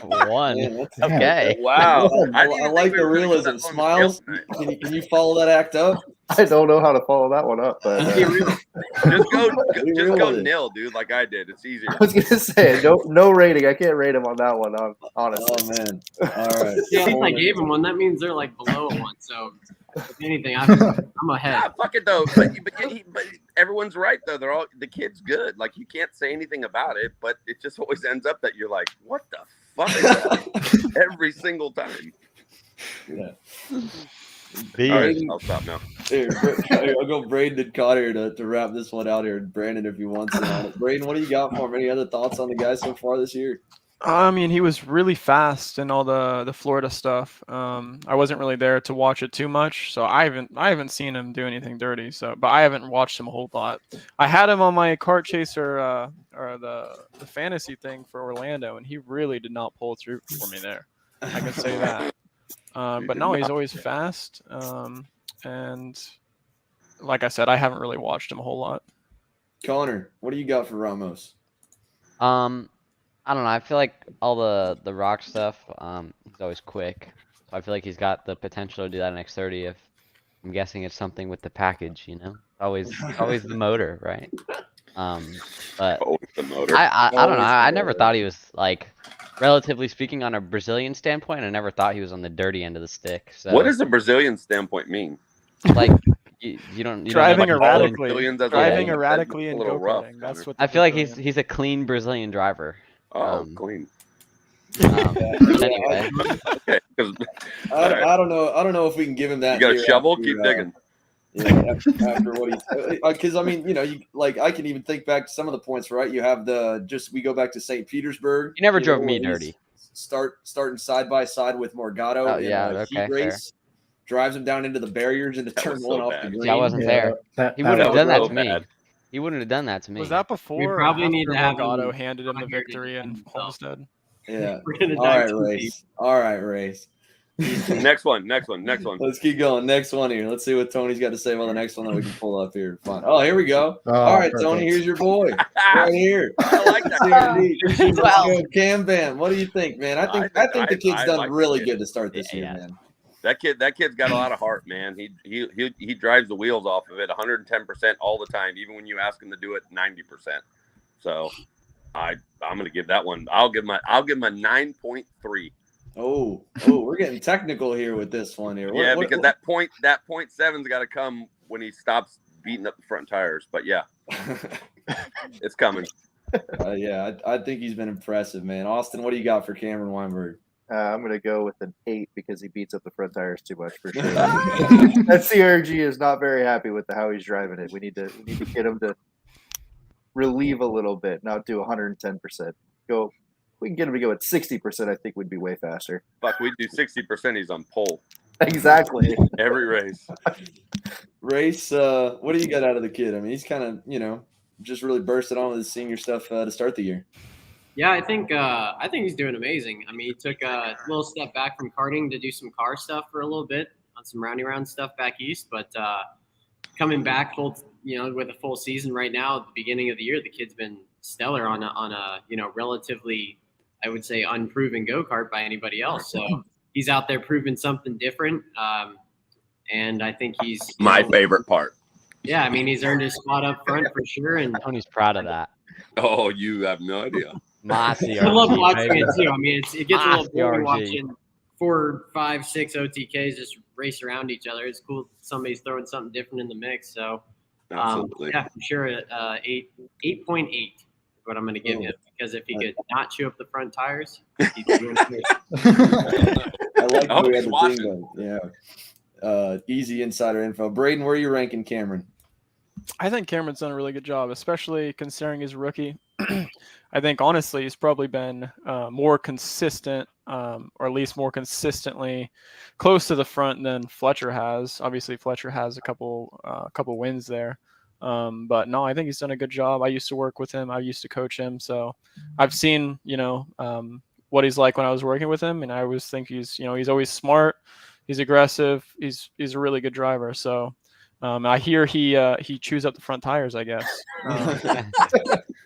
1. Yeah, Okay. Wow. I like the realism. Smiles, can you follow that act up? I don't know how to follow that one up, but Just go nil, dude, like I did. It's easier. I was gonna say no rating. I can't rate him on that one. Honestly. Oh man! All right. Yeah, at least I gave him 1. That means they're below a 1. So if anything, I'm ahead. Yeah, fuck it though. But everyone's right though. The kid's good. You can't say anything about it, but it just always ends up that you're like, what the fuck is that? Every single time. Yeah. All right, Braden- I'll stop now. Here, I'll go Braden and Connor to wrap this one out here. Brandon, if you want to on it. Braden, what do you got for him? Any other thoughts on the guy so far this year? I mean, he was really fast in all the Florida stuff. I wasn't really there to watch it too much, so I haven't seen him do anything dirty. So, but I haven't watched him a whole lot. I had him on my kart chaser or the fantasy thing for Orlando, and he really did not pull through for me there. I can say that. But no, he's always fast. And like I said, I haven't really watched him a whole lot. Connor, what do you got for Ramos? I don't know. I feel like all the rock stuff, he's always quick. So I feel like he's got the potential to do that in X30 if I'm guessing it's something with the package, you know? Always the motor, right? But Oh, the motor. I don't know. Always the I never motor. thought he was like, relatively speaking, on a Brazilian standpoint, I never thought he was on the dirty end of the stick. So What does a Brazilian standpoint mean? like you don't Driving know, like, erratically, Brazilians as a driving whole, erratically that's in a little rough, go-karting. That's Connor. what I feel like he's Brazilian- he's a clean Brazilian driver. Oh, clean. But anyway, Okay, 'cause I don't know. I don't know if we can give him that. you got a here shovel. after, Keep digging. Yeah, after what he, because I mean, you know, I can even think back to some of the points, right? You have we go back to St. Petersburg. you never know, drove me where he's dirty. Starting side by side with Morgado Oh, in yeah, a okay, heat race. race, drives him down into the barriers into That turn was one so off bad. the green. See, I wasn't there. He wouldn't have was done that so to me. bad. He wouldn't have done that to me. Was that before? or probably after need to have Morgado him handed him the on here to victory in defend himself. Homestead. Yeah. We're gonna All dive right, too deep. race. All right, race. Next one. Let's keep going. Next one here. Let's see what Tony's got to say about the next one that we can pull up here. Fun. Oh, here we go. All right, Tony, perfect. here's your boy right here. I like that Here guy. indeed. Let's go, Cam Bam. What do you think, man? I think the kid's I done like the really kid. good to start this year, Yeah. man. That kid's got a lot of heart, man. He drives the wheels off of it 110% all the time, even when you ask him to do it 90%. So I'm gonna give that one. I'll give him a 9.3. Oh, we're getting technical here with this one here. Yeah, because that 0.7's got to come when he stops beating up the front tires. But yeah, it's coming. yeah, I think he's been impressive, man. Austin, what do you got for Cameron Weinberg? I'm gonna go with an 8 because he beats up the front tires too much for sure. That CRG is not very happy with how he's driving it. We need to get him to relieve a little bit, not do 110%. Go. We can get him to go at 60%. I think would be way faster. Fuck, we do 60%. He's on pole Exactly. every race. Race, what do you got out of the kid? I mean, he's kind of, just really bursted on with his senior stuff to start the year. Yeah, I think he's doing amazing. I mean, he took a little step back from karting to do some car stuff for a little bit on some roundy round stuff back east, but coming back with a full season right now at the beginning of the year, the kid's been stellar on a relatively, I would say, unproven go-kart by anybody else. So he's out there proving something different. And I think he's My favorite part. Yeah, I mean, he's earned his spot up front for sure. And Tony's proud of that. Oh, you have no idea. My I love CRG, watching baby. it too. I mean, it gets a little boring CRG. watching 4, 5, 6 OTKs just race around each other. It's cool. Somebody's throwing something different in the mix. So, Absolutely. yeah, for sure. 8.8 is what I'm going to give him, because if he could not chew up the front tires, he'd be doing great. I like Oh, the way he's the watching. thing goes. Yeah. Easy insider info. Braden, where are you ranking Cameron? I think Cameron's done a really good job, especially considering he's a rookie. I think, honestly, he's probably been more consistent, or at least more consistently close to the front than Fletcher has. Obviously, Fletcher has a couple wins there. But no, I think he's done a good job. I used to work with him. I used to coach him. So I've seen, what he's like when I was working with him. And I always think he's always smart. He's aggressive. He's a really good driver. So I hear he chews up the front tires, I guess.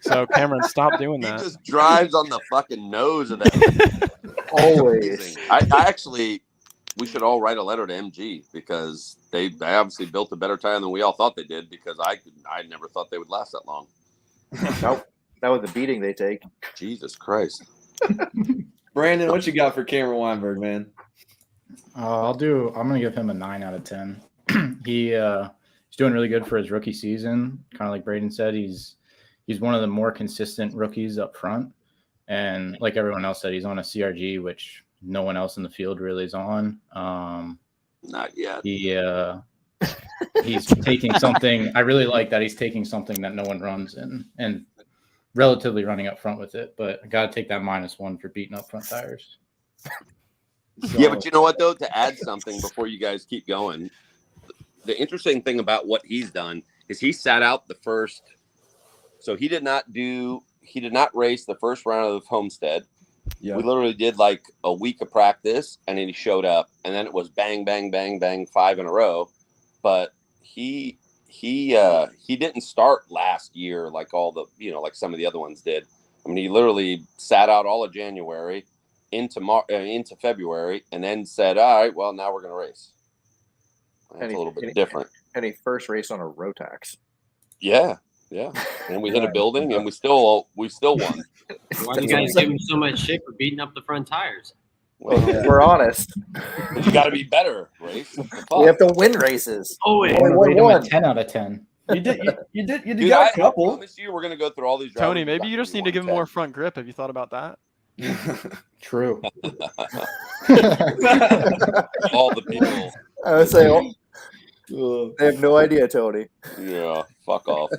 So Cameron, stop doing He that. just drives on the fucking nose of that. Always. I actually, we should all write a letter to MG because they obviously built a better tire than we all thought they did, because I never thought they would last that long. Nope. That was the beating they take. Jesus Christ. Brandon, what you got for Cameron Weinberg, man? I'm gonna give him a 9 out of 10. He's doing really good for his rookie season. Kind of like Braden said, he's one of the more consistent rookies up front. And like everyone else said, he's on a CRG, which no one else in the field really is on. Not yet. He's taking something. I really like that he's taking something that no one runs in and relatively running up front with it. But I got to take that -1 for beating up front tires. So, yeah, but you know what, though? To add something before you guys keep going, the interesting thing about what he's done is he sat out the first. So he did not race the first round of Homestead. Yeah. We literally did like a week of practice, and then he showed up, and then it was bang, bang, bang, bang, 5 in a row. But he didn't start last year like all the like some of the other ones did. I mean, he literally sat out all of January into February, and then said, "All right, well, now we're going to race." That's a little bit different. And he first raced on a Rotax. Yeah. And we hit a building, and we still won. Why do you guys give him so much shit for beating up the front tires? Well, we're honest. But you got to be better, Race. We have to win races. Oh, wait. Rate him a 10 out of 10. You got a couple. This year we're going to go through all these. Tony, maybe you just need to give him more front grip. Have you thought about that? True. All the people. I would say they have no idea, Tony. Yeah, fuck off.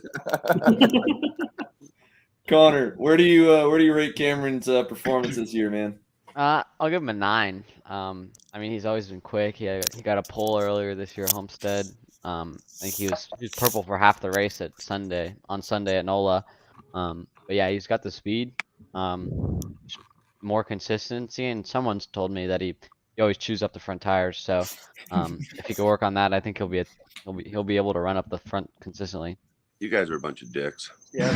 Connor, where do you rate Cameron's performance this year, man? I'll give him a 9. I mean, he's always been quick. He got a pole earlier this year at Homestead. I think he was purple for half the race on Sunday at NOLA. But yeah, he's got the speed, more consistency, and someone's told me that he always chews up the front tires. So if he could work on that, I think he'll be able to run up the front consistently. You guys are a bunch of dicks. Yeah.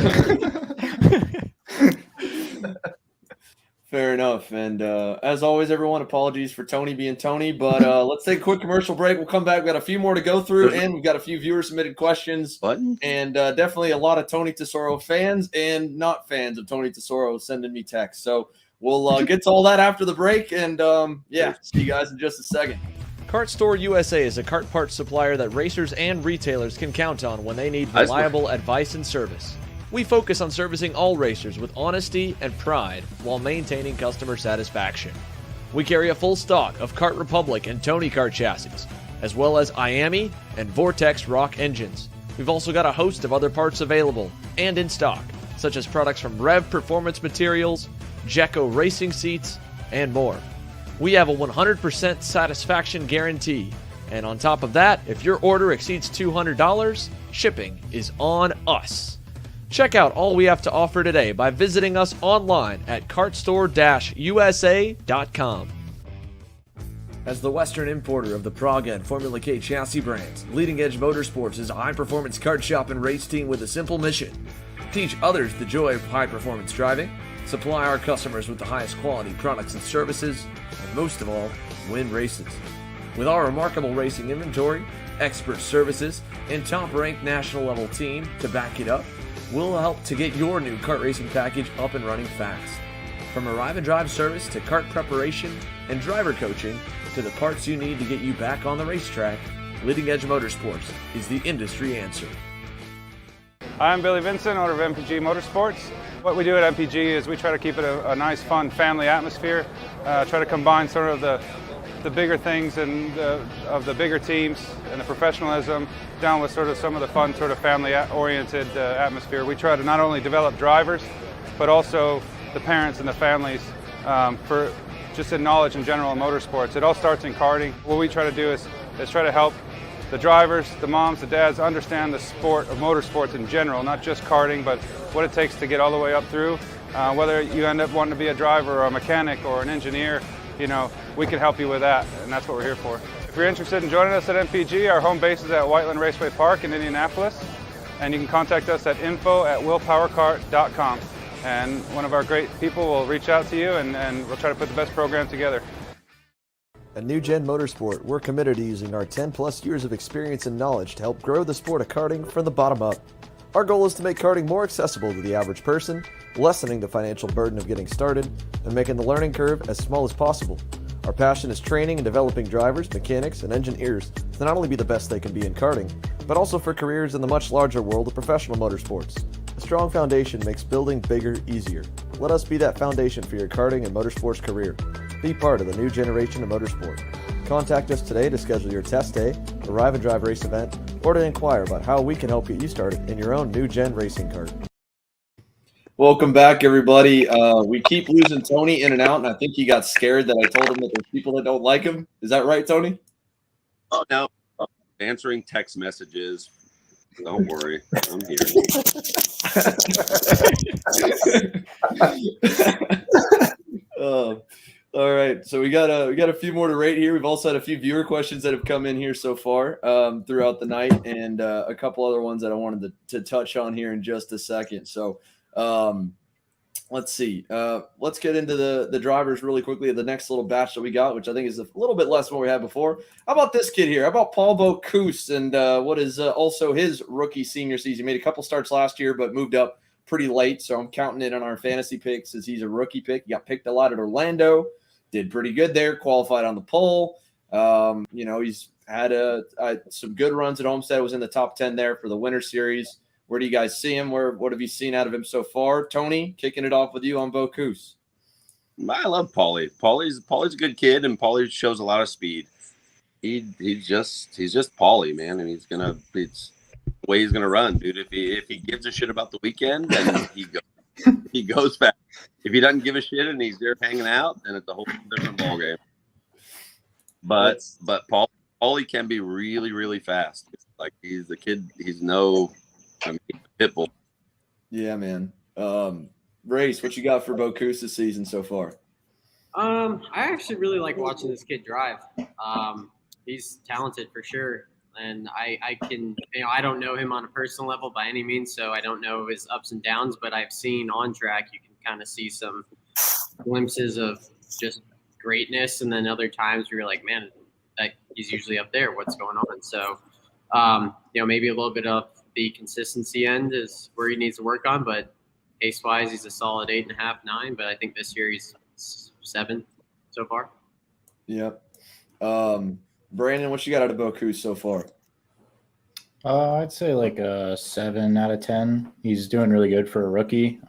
Fair enough. And as always, everyone, apologies for Tony being Tony. But let's take a quick commercial break. We'll come back. We've got a few more to go through, and we've got a few viewer-submitted questions. And definitely a lot of Tony Tesoro fans and not fans of Tony Tesoro sending me texts. So we'll get to all that after the break. And, see you guys in just a second. Kart Store USA is a kart parts supplier that racers and retailers can count on when they need reliable advice and service. We focus on servicing all racers with honesty and pride while maintaining customer satisfaction. We carry a full stock of Kart Republic and Tony Kart chassis, as well as IAMI and Vortex Rock engines. We've also got a host of other parts available and in stock, such as products from Rev Performance Materials, Jekko Racing Seats, and more. We have a 100% satisfaction guarantee, and on top of that, if your order exceeds $200, shipping is on us. Check out all we have to offer today by visiting us online at kartstore-usa.com. As the Western importer of the Praga and Formula K chassis brands, Leading Edge Motorsports is a high-performance kart shop and race team with a simple mission: teach others the joy of high-performance driving, supply our customers with the highest quality products and services, and most of all, win races. With our remarkable racing inventory, expert services, and top-ranked national-level team to back it up, we'll help to get your new kart racing package up and running fast. From arrive and drive service to kart preparation and driver coaching to the parts you need to get you back on the racetrack, Leading Edge Motorsports is the industry answer. I'm Billy Vincent, owner of MPG Motorsports. What we do at MPG is we try to keep it a nice, fun family atmosphere, try to combine sort of the bigger things and of the bigger teams and the professionalism down with sort of some of the fun sort of family-oriented atmosphere. We try to not only develop drivers, but also the parents and the families for just in knowledge in general in motorsports. It all starts in karting. What we try to do is try to help the drivers, the moms, the dads understand the sport of motorsports in general, not just karting, but what it takes to get all the way up through. Whether you end up wanting to be a driver or a mechanic or an engineer, we can help you with that, and that's what we're here for. If you're interested in joining us at MPG, our home base is at Whiteland Raceway Park in Indianapolis, and you can contact us at info@willpowerkart.com, and one of our great people will reach out to you, and we'll try to put the best program together. At New Gen Motorsport, we're committed to using our 10-plus years of experience and knowledge to help grow the sport of karting from the bottom up. Our goal is to make karting more accessible to the average person, lessening the financial burden of getting started, and making the learning curve as small as possible. Our passion is training and developing drivers, mechanics, and engineers to not only be the best they can be in karting, but also for careers in the much larger world of professional motorsports. A strong foundation makes building bigger easier. Let us be that foundation for your karting and motorsports career. Be part of the new generation of motorsport. Contact us today to schedule your test day, arrive and drive race event, or to inquire about how we can help get you started in your own new gen racing cart. Welcome back, everybody. We keep losing Tony in and out, and I think he got scared that I told him that there's people that don't like him. Is that right, Tony? Oh, no. Answering text messages. Don't worry. I'm here. All right. So we got a few more to rate here. We've also had a few viewer questions that have come in here so far throughout the night, and a couple other ones that I wanted to touch on here in just a second. So let's see. Let's get into the drivers really quickly of the next little batch that we got, which I think is a little bit less than what we had before. How about this kid here? How about Paul Bocuse and what is also his rookie senior season? He made a couple starts last year, but moved up pretty late. So I'm counting it on our fantasy picks as he's a rookie pick. He got picked a lot at Orlando. Did pretty good there. Qualified on the pole. He's had some good runs at Homestead. Was in the top 10 there for the Winter Series. Where do you guys see him? What have you seen out of him so far? Tony, kicking it off with you on Bocuse. I love Paulie. Paulie's a good kid, and Paulie shows a lot of speed. He's just Paulie, man, and it's the way he's gonna run, dude. If he gives a shit about the weekend, then he goes fast. If he doesn't give a shit and he's there hanging out, then it's a whole different ballgame. But Paulie can be really, really fast. Like he's the kid. He's no. Pitbull. Yeah, man. Race, what you got for Bocuse this season so far? I actually really like watching this kid drive. He's talented for sure. And I can, I don't know him on a personal level by any means, so I don't know his ups and downs, but I've seen on track, you can kind of see some glimpses of just greatness. And then other times where you're like, man, like he's usually up there. What's going on? So, maybe a little bit of the consistency end is where he needs to work on, but pace wise, he's a solid 8.5, 9. But I think this year he's 7 so far. Yep. Brandon, what you got out of Bocuse so far? I'd say like a 7 out of 10. He's doing really good for a rookie.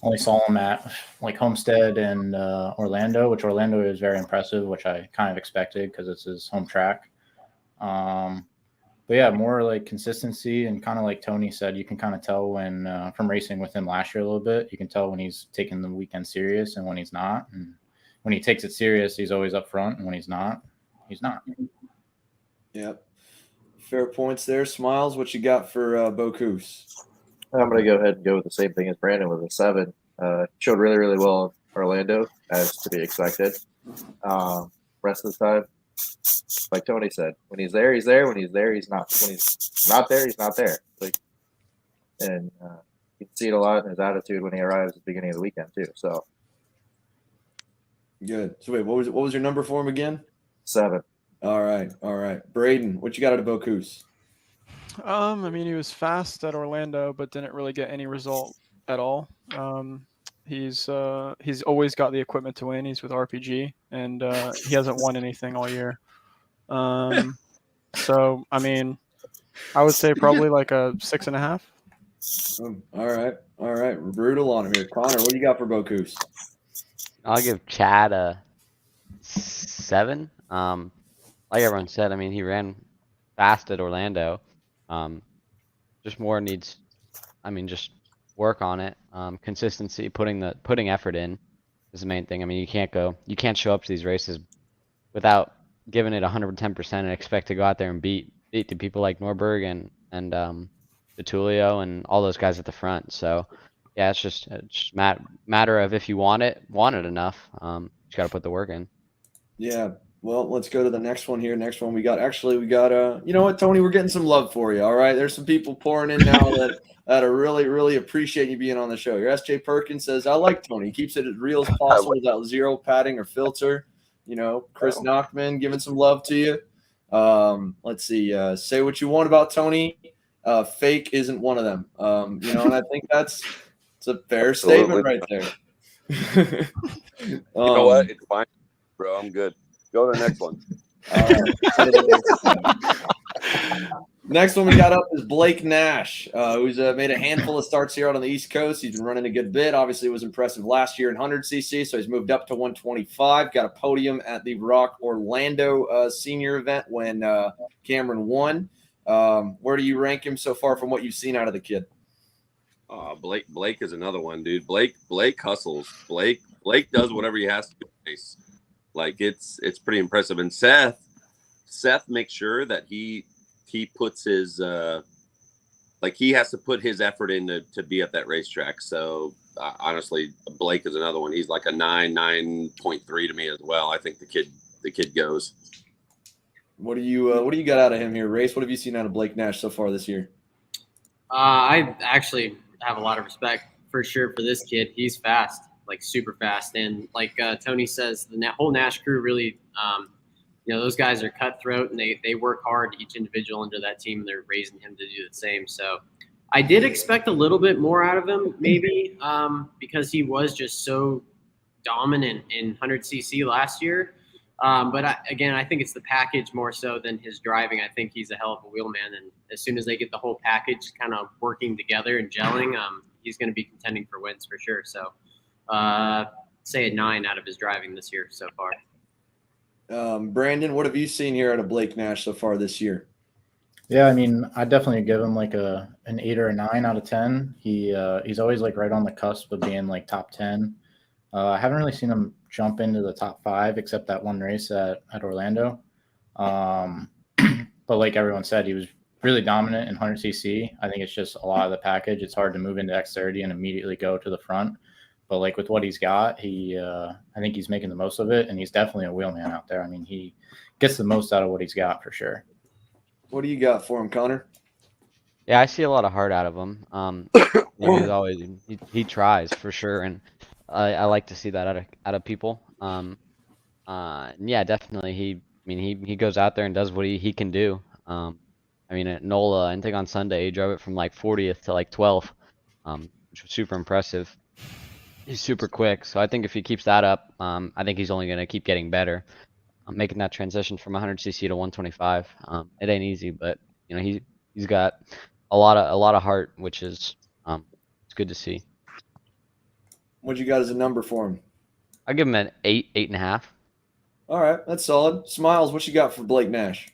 Only saw him at like Homestead and Orlando, which Orlando is very impressive, which I kind of expected because it's his home track. But yeah, more like consistency, and kind of like Tony said, you can kind of tell when from racing with him last year a little bit, you can tell when he's taking the weekend serious and when he's not. And when he takes it serious, he's always up front, and when he's not, he's not. Yep. Fair points there. Smiles, what you got for Bocuse? I'm going to go ahead and go with the same thing as Brandon with a 7. Showed really, really well in Orlando, as to be expected. Rest of the time, like Tony said, when he's there, he's there. When he's there, he's not. When he's not there, he's not there. And you can see it a lot in his attitude when he arrives at the beginning of the weekend too. So good. So wait, what was your number for him again? 7. All right. Braden, what you got out of Bocuse? He was fast at Orlando, but didn't really get any result at all. He's always got the equipment to win. He's with RPG, and he hasn't won anything all year. So I would say probably like a 6.5. All right. Brutal on him here. Connor, what do you got for Bocuse? I'll give Chad a 7. Like everyone said, he ran fast at Orlando. Just more needs, just work on it. Consistency, putting effort in is the main thing. you can't show up to these races without giving it 110% and expect to go out there and beat the people like Norberg and DeTulio and all those guys at the front. So yeah, it's just matter of if you want it enough. You got to put the work in. Yeah. Well, let's go to the next one here. Next one we got you know what, Tony, we're getting some love for you. All right. There's some people pouring in now that are really, really appreciate you being on the show. Your SJ Perkins says, I like Tony. He keeps it as real as possible without zero padding or filter. Chris Knockman giving some love to you. Let's see. Say what you want about Tony. Fake isn't one of them. And I think it's a fair statement right there. You know what? It's fine, bro. I'm good. Go to the next one. Next one we got up is Blake Nash, who's made a handful of starts here out on the East Coast. He's been running a good bit. Obviously, it was impressive last year in 100cc, so he's moved up to 125. Got a podium at the Rock Orlando senior event when Cameron won. Where do you rank him so far from what you've seen out of the kid? Blake is another one, dude. Blake hustles. Blake does whatever he has to do. Like it's pretty impressive. And Seth makes sure that he puts his he has to put his effort in to be at that racetrack. So honestly, Blake is another one. He's like a 9.3 to me as well. I think the kid goes. What do you got out of him here, Race? What have you seen out of Blake Nash so far this year? I actually have a lot of respect for sure for this kid. He's fast, like super fast, and like Tony says, the whole Nash crew really, those guys are cutthroat and they work hard. Each individual under that team, they're raising him to do the same. So I did expect a little bit more out of him, maybe because he was just so dominant in 100cc last year. But I think it's the package more so than his driving. I think he's a hell of a wheelman, and as soon as they get the whole package kind of working together and gelling, he's going to be contending for wins for sure. So, say a 9 out of his driving this year so far. Brandon, what have you seen here out of Blake Nash so far this year? Yeah, I mean, I definitely give him like an 8 or a 9 out of 10. He's always like right on the cusp of being like top 10. I haven't really seen him jump into the top 5 except that one race at Orlando. But like everyone said, he was really dominant in 100cc. I think it's just a lot of the package. It's hard to move into X30 and immediately go to the front. But like with what he's got, I think he's making the most of it, and he's definitely a wheelman out there. I mean, he gets the most out of what he's got for sure. What do you got for him, Connor? Yeah, I see a lot of heart out of him. He's always he tries for sure, and I like to see that out of people. Yeah, definitely. He goes out there and does what he can do. At NOLA, I think on Sunday he drove it from like 40th to like 12th, which was super impressive. He's super quick, so I think if he keeps that up, I think he's only going to keep getting better. Making that transition from 100cc to 125, it ain't easy, but he's got a lot of heart, which is it's good to see. What you got as a number for him? I give him an 8.5. All right, that's solid. Smiles, what you got for Blake Nash?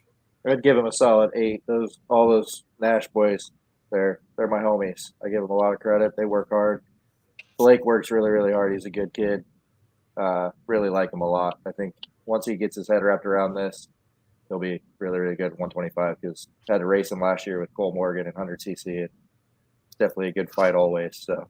I'd give him a solid 8. All those Nash boys, they're my homies. I give them a lot of credit. They work hard. Blake works really, really hard. He's a good kid. Really like him a lot. I think once he gets his head wrapped around this, he'll be really, really good at 125 because had to race him last year with Cole Morgan in 100cc. It's definitely a good fight always. So,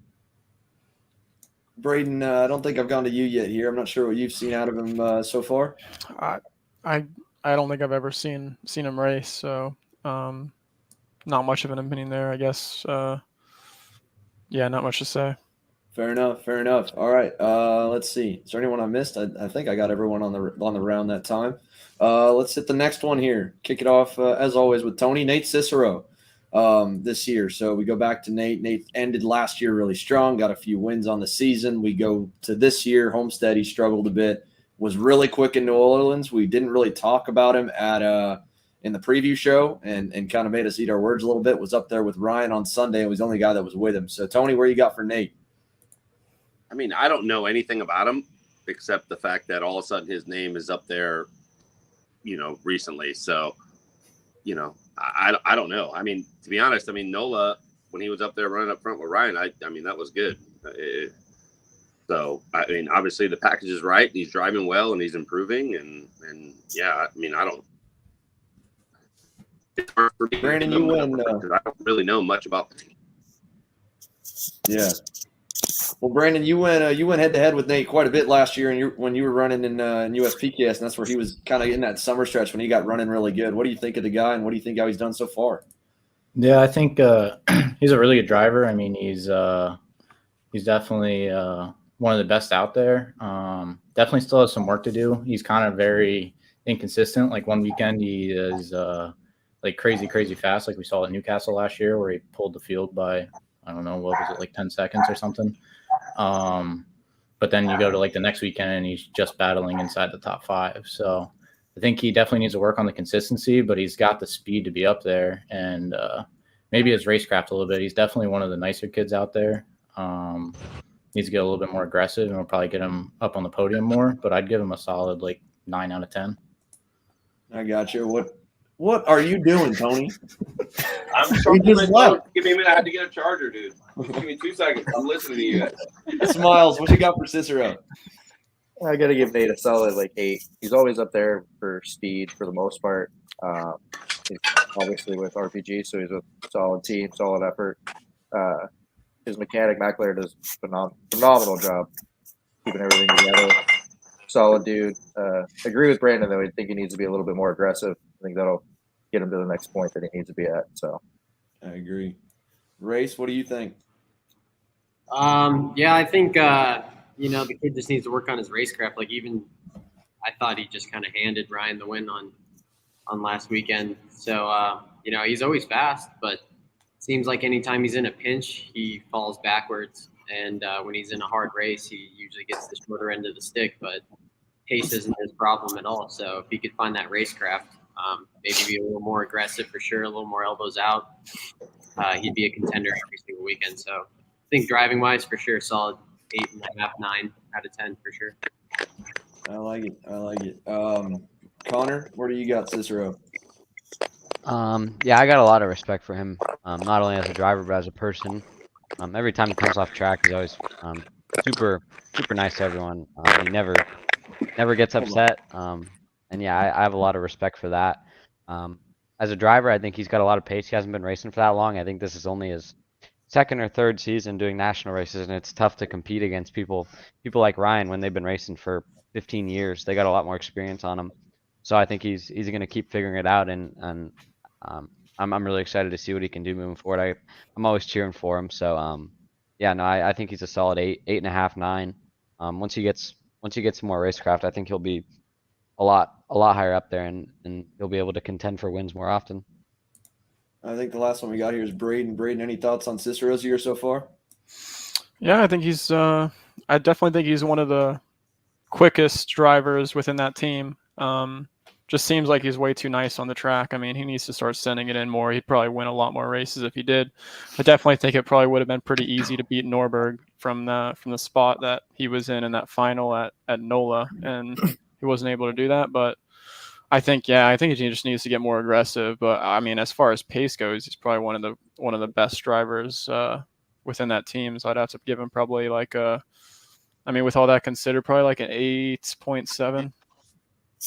Braden, I don't think I've gone to you yet here. I'm not sure what you've seen out of him so far. I don't think I've ever seen him race, so not much of an opinion there, I guess. Yeah, not much to say. Fair enough. All right. Let's see. Is there anyone I missed? I think I got everyone on the round that time. Let's hit the next one here. Kick it off as always with Tony. Nate Cicero this year. So we go back to Nate. Nate ended last year really strong. Got a few wins on the season. We go to this year. Homestead, he struggled a bit. Was really quick in New Orleans. We didn't really talk about him in the preview show and kind of made us eat our words a little bit. Was up there with Ryan on Sunday and was the only guy that was with him. So Tony, where you got for Nate? I mean, I don't know anything about him except the fact that all of a sudden his name is up there, recently. So, I don't know. I mean, to be honest, NOLA, when he was up there running up front with Ryan, that was good. So, obviously the package is right. He's driving well and he's improving. And yeah, I don't. It's hard for me Brandon, to know you win. because I don't really know much about the team. Yeah. Well, Brandon, you went head to head with Nate quite a bit last year, and when you were running in USPKS, and that's where he was kind of in that summer stretch when he got running really good. What do you think of the guy, and what do you think how he's done so far? Yeah, I think he's a really good driver. I mean, he's definitely one of the best out there. Definitely still has some work to do. He's kind of very inconsistent. Like one weekend he is like crazy fast, like we saw at Newcastle last year, where he pulled the field by, I don't know, what was it, like 10 seconds or something. But then you go to like the next weekend and he's just battling inside the top 5. So I think he definitely needs to work on the consistency, but he's got the speed to be up there, and maybe his racecraft a little bit. He's definitely one of the nicer kids out there. Needs to get a little bit more aggressive, and we'll probably get him up on the podium more. But I'd give him a solid 9 out of 10. I got you. What are you doing, Tony? I'm He just left. Give me a minute. I had to get a charger, dude. Give me 2 seconds. I'm listening to you. Smiles, what you got for Cicero? I got to give Nate a solid 8. He's always up there for speed for the most part. He's obviously with RPG, so he's a solid team, solid effort. His mechanic, McLaren, does phenomenal job keeping everything together. Solid dude. Agree with Brandon, though. I think he needs to be a little bit more aggressive. I think that'll get him to the next point that he needs to be at. So, I agree. Race, what do you think? Yeah, I think the kid just needs to work on his racecraft. I thought he just kind of handed Ryan the win on last weekend. So he's always fast, but seems like anytime he's in a pinch, he falls backwards. And when he's in a hard race, he usually gets the shorter end of the stick. But pace isn't his problem at all. So if he could find that racecraft, maybe be a little more aggressive for sure, a little more elbows out, he'd be a contender every single weekend. So I think driving wise, for sure, solid 8.5, 9 out of 10 for sure. I like it. Connor, where do you got Cicero? Yeah, I got a lot of respect for him, not only as a driver but as a person. Every time he comes off track, he's always super nice to everyone. He never gets upset. And yeah, I have a lot of respect for that. As a driver, I think he's got a lot of pace. He hasn't been racing for that long. I think this is only his second or third season doing national races, and it's tough to compete against people like Ryan when they've been racing for 15 years. They got a lot more experience on him. So I think he's going to keep figuring it out, and I'm really excited to see what he can do moving forward. I'm always cheering for him. So I think he's a solid 8.5, 9. Once he gets some more racecraft, I think he'll be a lot higher up there, and he'll be able to contend for wins more often. I think the last one we got here is Braden. Braden, any thoughts on Cicero's year so far? Yeah, I think he's. I definitely think he's one of the quickest drivers within that team. Just seems like he's way too nice on the track. I mean, he needs to start sending it in more. He'd probably win a lot more races if he did. I definitely think it probably would have been pretty easy to beat Norberg from the spot that he was in that final at NOLA, and he wasn't able to do that. But I think he just needs to get more aggressive. But I mean, as far as pace goes, he's probably one of the best drivers within that team. So I'd have to give him probably with all that considered, probably an 8.7.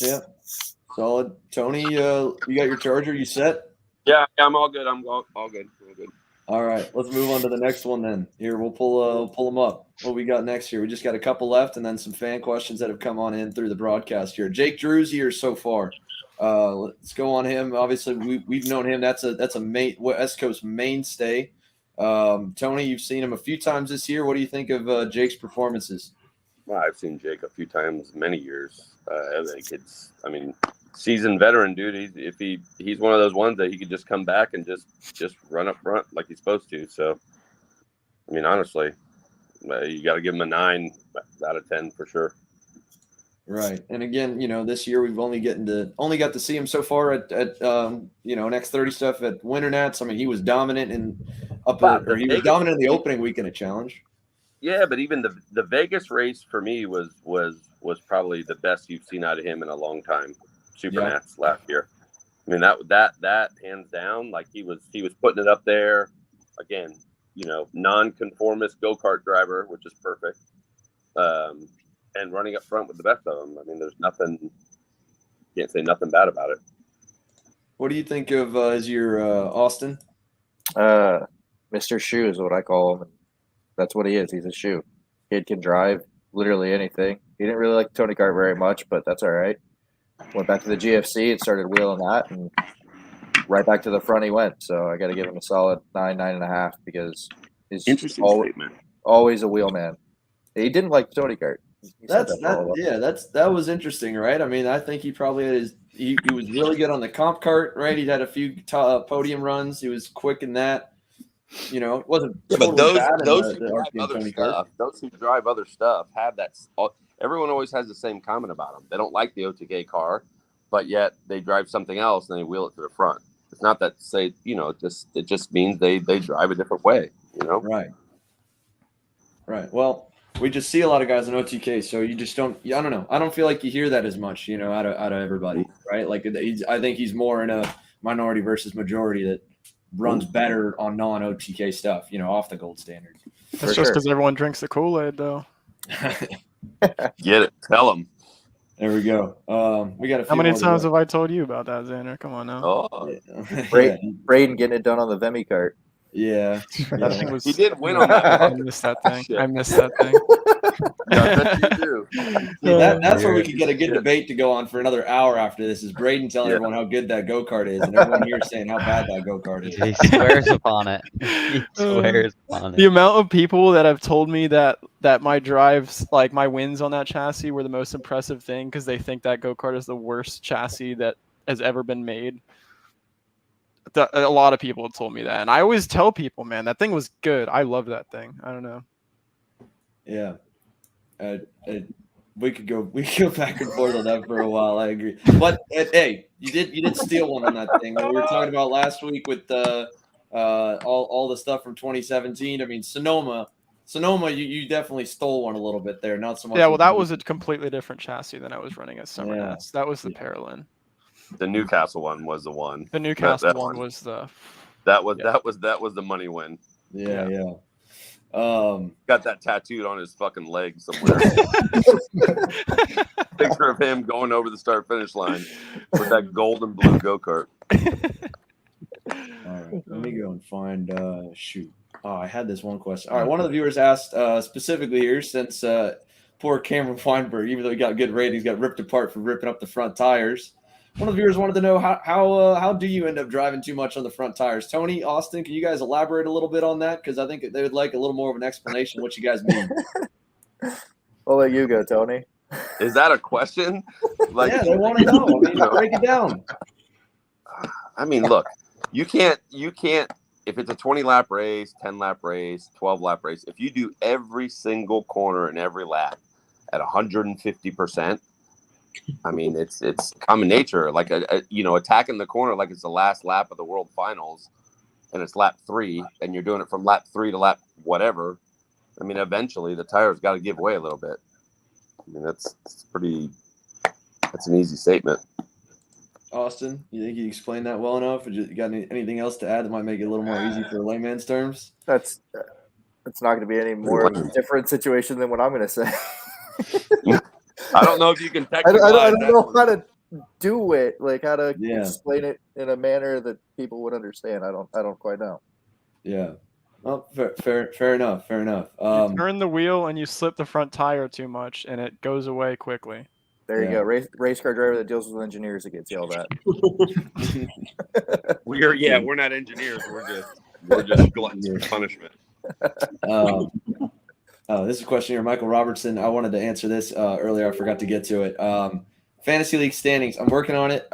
Yeah. Solid. Tony, you got your charger? You set? Yeah, I'm all good. I'm all good. All good. All right, let's move on to the next one then. Here, we'll pull them up. What we got next here? We just got a couple left, and then some fan questions that have come on in through the broadcast here. Jake Drew's here so far. Let's go on him. Obviously, we've known him. That's a West Coast mainstay. Tony, you've seen him a few times this year. What do you think of Jake's performances? Well, I've seen Jake a few times, many years. I think it's, seasoned veteran, dude. He's one of those ones that he could just come back and just run up front like he's supposed to. So, honestly, you got to give him a 9 out of 10 for sure. Right, and again, this year we've only got to see him so far at an X30 stuff at WinterNats. He was dominant he was dominant in the opening weekend of Challenge. Yeah, but even the Vegas race for me was probably the best you've seen out of him in a long time. SuperNats last year. That hands down, he was putting it up there. Again, non-conformist go-kart driver, which is perfect. And running up front with the best of them. There's nothing, can't say nothing bad about it. What do you think of as your Austin? Mr. Shoe is what I call him. That's what he is. He's a shoe. Kid can drive literally anything. He didn't really like Tony Kart very much, but that's all right. Went back to the GFC and started wheeling that, and right back to the front he went. So I got to give him a solid 9.5 because he's always a wheel man. He didn't like Tony Kart. That was interesting, right? I think he probably had he was really good on the comp kart, right? He'd had a few podium runs. He was quick in that. It wasn't. But those who drive other stuff have that. Everyone always has the same comment about them. They don't like the OTK car. but yet they drive something else and they wheel it to the front. It's not that say, it just means they drive a different way, Right. Well, we just see a lot of guys in OTK, so you just don't. I don't know. I don't feel like you hear that as much, out of everybody, right? Like I think he's more in a minority versus majority that runs better on non-OTK stuff, off the gold standard. That's just because everyone drinks the Kool-Aid, though. Get it? Tell them. There we go. We got a few. How many times have I told you about that, Xander? Come on now. Oh, Braden getting it done on the Vemi cart. Yeah. That thing was. He did win on that. I missed that thing. I missed that thing. That's where we could get a good debate to go on for another hour after this. Is Braden telling everyone how good that go kart is, and everyone here saying how bad that go kart is. He swears upon it. He swears upon it. The amount of people that have told me that my drives, like my wins on that chassis, were the most impressive thing because they think that go kart is the worst chassis that has ever been made. A lot of people have told me that, and I always tell people, man, that thing was good. I love that thing. I don't know. Yeah, we could go back and forth on that for a while. I agree, but hey, you did steal one on that thing. We were talking about last week with all the stuff from 2017. I mean, Sonoma, you definitely stole one a little bit there. Not so much. Yeah, well, that was a completely different chassis than I was running at SummerNats. That was the Paralin. The Newcastle one was the one. The Newcastle one was the. That was the money win. Yeah. Got that tattooed on his fucking leg somewhere. Picture of him going over the start finish line with that gold and blue go kart. All right, let me go and find. Shoot. Oh, I had this one question. All right, one of the viewers asked specifically here, since poor Cameron Weinberg, even though he got good ratings, got ripped apart for ripping up the front tires. One of the viewers wanted to know how do you end up driving too much on the front tires? Tony, Austin, can you guys elaborate a little bit on that? Because I think they would like a little more of an explanation what you guys mean. I'll let you go, Tony. Is that a question? Like, yeah, they want to know. I mean, break it down. I mean, look, you can't. If it's a 20-lap race, 10-lap race, 12-lap race, if you do every single corner in every lap at 150%. I mean, it's common nature, like attacking the corner like it's the last lap of the World Finals, and it's lap 3, and you're doing it from lap 3 to lap whatever. I mean, eventually the tires got to give way a little bit. I mean, that's an easy statement. Austin, you think you explained that well enough? Or you got anything else to add that might make it a little more easy for layman's terms? It's not going to be any more different situation than what I'm going to say. I don't know if you can technically. I don't know how to do it, like how to explain it in a manner that people would understand. I don't quite know. Yeah. Well, fair enough. You turn the wheel and you slip the front tire too much, and it goes away quickly. There you go. Race car driver that deals with engineers that gets yelled at. We're not engineers. We're just gluttons for punishment. This is a question here, Michael Robertson. I wanted to answer this earlier. I forgot to get to it. Fantasy League standings. I'm working on it.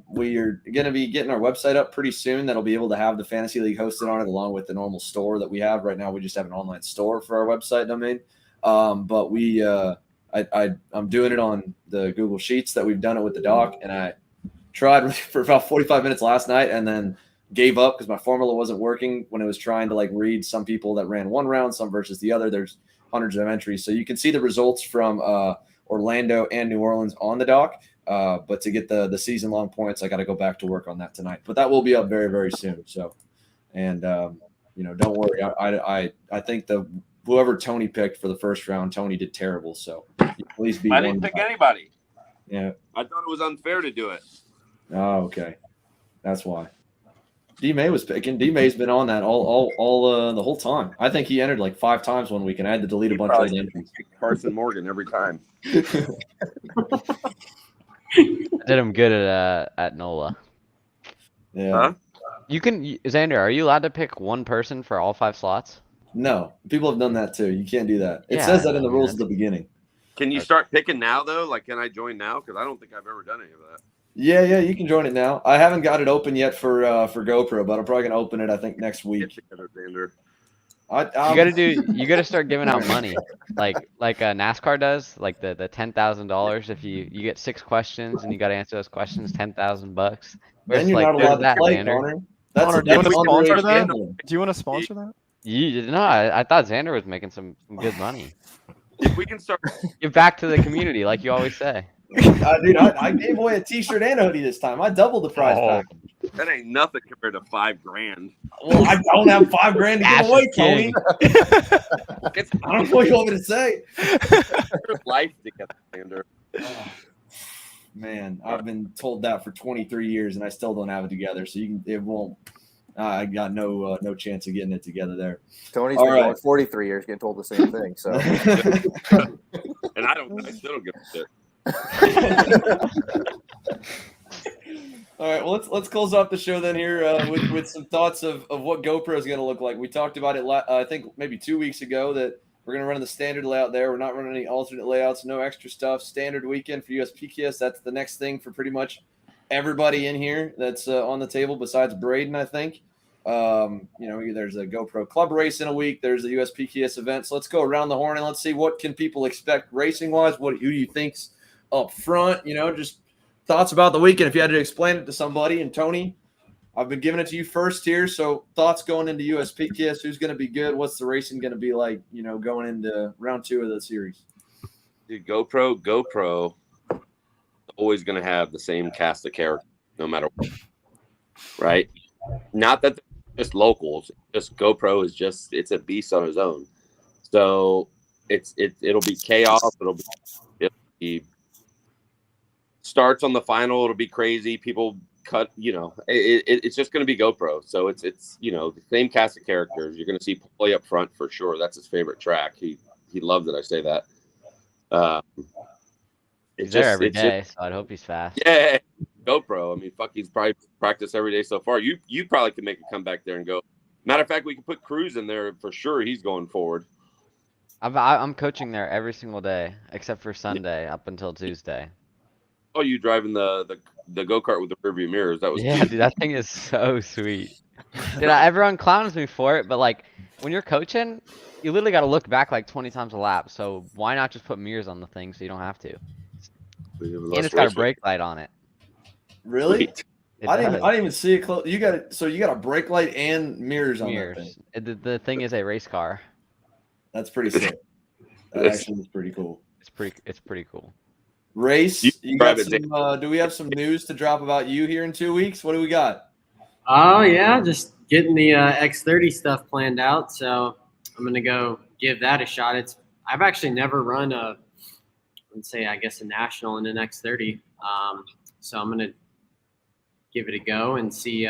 We are going to be getting our website up pretty soon. That'll be able to have the Fantasy League hosted on it, along with the normal store that we have right now. We just have an online store for our website domain. But I'm doing it on the Google Sheets that we've done it with the doc, and I tried for about 45 minutes last night, and then gave up because my formula wasn't working when it was trying to read some people that ran one round, some versus the other. There's hundreds of entries, so you can see the results from Orlando and New Orleans on the doc. But to get the season long points, I got to go back to work on that tonight. But that will be up very, very soon. So, and don't worry. I think whoever Tony picked for the first round, Tony did terrible. So please be. I didn't pick anybody. Yeah, I thought it was unfair to do it. Oh, okay, that's why. D May was picking. D May's been on that all the whole time. I think he entered 5 times one week, and I had to delete a bunch of the entries. Carson Morgan every time. I did him good at NOLA. Yeah. Huh? You can, Xander, are you allowed to pick one person for all 5 slots? No, people have done that too. You can't do that. It says that in the rules at the beginning. Can you start picking now though? Can I join now? Because I don't think I've ever done any of that. Yeah, you can join it now. I haven't got it open yet for GoPro, but I'm probably gonna open it. I think next week. Get together, Xander. You gotta start giving out money, like NASCAR does, like the $10,000. If you get 6 questions and you gotta answer those questions, $10,000. Then you're not allowed to play, Connor. That's Connor, do you want to sponsor underage that? gambling. Do you want to sponsor that? No, I thought Xander was making some good money. If we can start. Give back to the community, like you always say. Dude, I gave away a T-shirt and a hoodie this time. I doubled the prize package. That ain't nothing compared to $5,000. Well, I don't have $5,000 to give away, Tony. It's I don't know what you want me to say. life together, Xander. Man, I've been told that for 23 years, and I still don't have it together. So it won't. I got no chance of getting it together there. Tony's been going 43 years, getting told the same thing. So, and I still don't give a shit. All right, well let's close off the show then here with some thoughts of what GoPro is going to look like. We talked about it, I think maybe 2 weeks ago, that we're going to run the standard layout there. We're not running any alternate layouts, no extra stuff. Standard weekend for USPKS. That's the next thing for pretty much everybody in here that's on the table besides Braden, I think. There's a GoPro club race in a week. There's a USPKS event. So let's go around the horn and let's see what can people expect racing wise. Who do you think's up front? Just thoughts about the weekend. If you had to explain it to somebody, and Tony, I've been giving it to you first here. So thoughts going into USPKS. Who's going to be good? What's the racing going to be like? Going into round 2 of the series. Dude, GoPro. Always going to have the same cast of characters, no matter what. Right? Not that they're just locals. Just GoPro is it's a beast on its own. So it'll be chaos. It'll be starts on the final. It'll be crazy. People cut. It's just going to be GoPro. So it's the same cast of characters. You're going to see Paulie up front for sure. That's his favorite track. He loved it. I say that. He's there every day, so I'd hope he's fast. Yeah, GoPro. I mean, he's probably practiced every day so far. You probably could make a comeback there and go. Matter of fact, we can put Cruz in there for sure. He's going forward. I'm coaching there every single day except for Sunday up until Tuesday. Oh, you driving the go-kart with the rearview mirrors? That was dude, that thing is so sweet. Dude, everyone clowns me for it, but like when you're coaching, you literally got to look back like 20 times a lap. So why not just put mirrors on the thing so you don't have to? And it's got a brake light on it. Really? I didn't even see it close. You got a brake light and mirrors on that thing. The thing is a race car. That's pretty sick. That actually is pretty cool. It's pretty cool. Race, you got some, do we have some news to drop about you here in 2 weeks? What do we got? Oh yeah, just getting the X30 stuff planned out. So I'm gonna go give that a shot. I've actually never run a national in an X30. So I'm gonna give it a go and see.